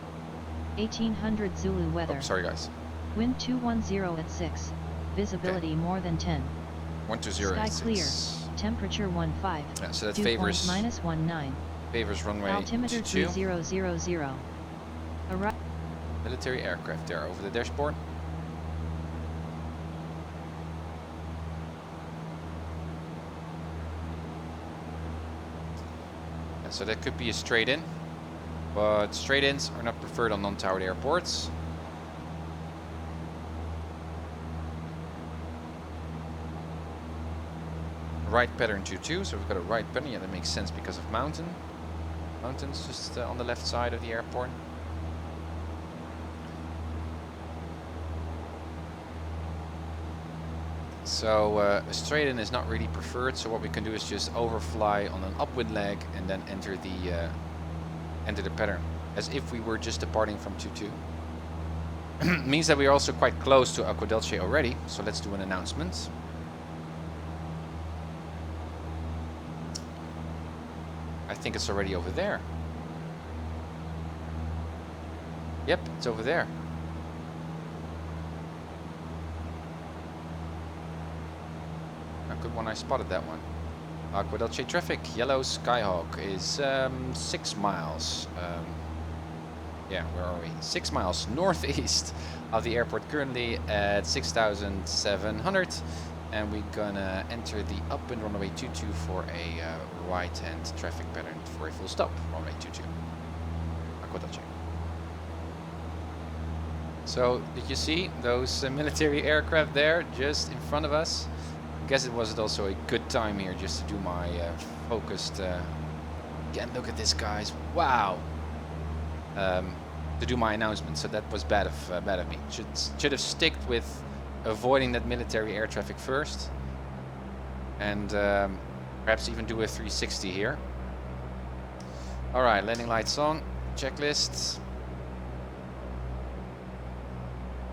Speaker 9: 1800 Zulu weather.
Speaker 8: Oh, sorry guys.
Speaker 9: Wind 210 at 6. Visibility
Speaker 8: Okay.
Speaker 9: more than 10.
Speaker 8: 120
Speaker 9: Sky
Speaker 8: at 6.
Speaker 9: clear. Temperature 15.
Speaker 8: Yeah, so that
Speaker 9: Dew
Speaker 8: favors
Speaker 9: point -19.
Speaker 8: favors runway
Speaker 9: Altimeter
Speaker 8: 22.
Speaker 9: 3000. Arrive.
Speaker 8: Military aircraft there over the dashboard. And so that could be a straight in, but straight ins are not preferred on non-towered airports. Right pattern 2-2, so we've got a right pattern. Yeah, that makes sense because of mountains just on the left side of the airport. So a straight in is not really preferred, so what we can do is just overfly on an upwind leg and then enter the pattern as if we were just departing from 2-2. Means that we are also quite close to Agua Dulce already, so let's do an announcement. I think it's already over there. Yep, it's over there. A good one, I spotted that one. Agua Dulce traffic, yellow Skyhawk is 6 miles. Yeah, where are we? 6 miles northeast of the airport, currently at 6,700. And we're gonna enter the upwind runway 22 for a right-hand traffic pattern for a full stop, runway 22. Agua Dulce. So, did you see those military aircraft there just in front of us? I guess it was also a good time here just to do my focused. Again, look at this, guys! Wow. To do my announcement, so that was bad of me. Should have sticked with avoiding that military air traffic first, and perhaps even do a 360 here. All right, landing lights on. Checklist.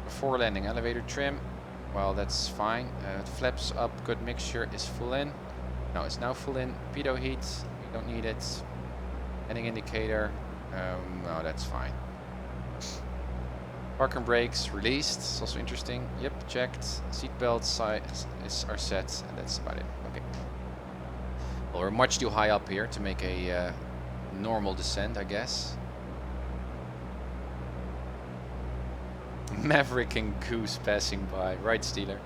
Speaker 8: Before landing, elevator trim. Well, that's fine. Flaps up, good mixture is full in. No, it's now full in. Pitot heat, we don't need it. Heading indicator, no, that's fine. Park and brakes released, it's also interesting. Yep, checked. Seat belts are set, and that's about it. Okay. Well, we're much too high up here to make a normal descent, I guess. Maverick and Goose passing by. Right, Steeler.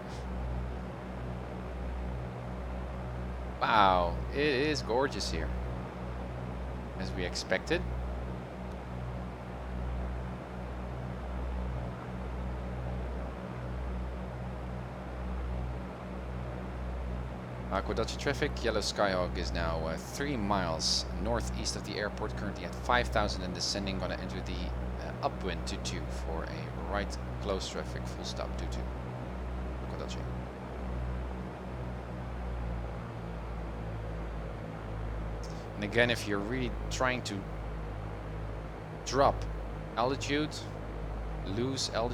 Speaker 8: Wow, it is gorgeous here, as we expected. Agua Dulce traffic, yellow Skyhawk is now 3 miles northeast of the airport, currently at 5,000 and descending. Gonna enter the upwind 22 for a right close traffic full stop 22. Agua Dulce. And again, if you're really trying to drop altitude, lose altitude,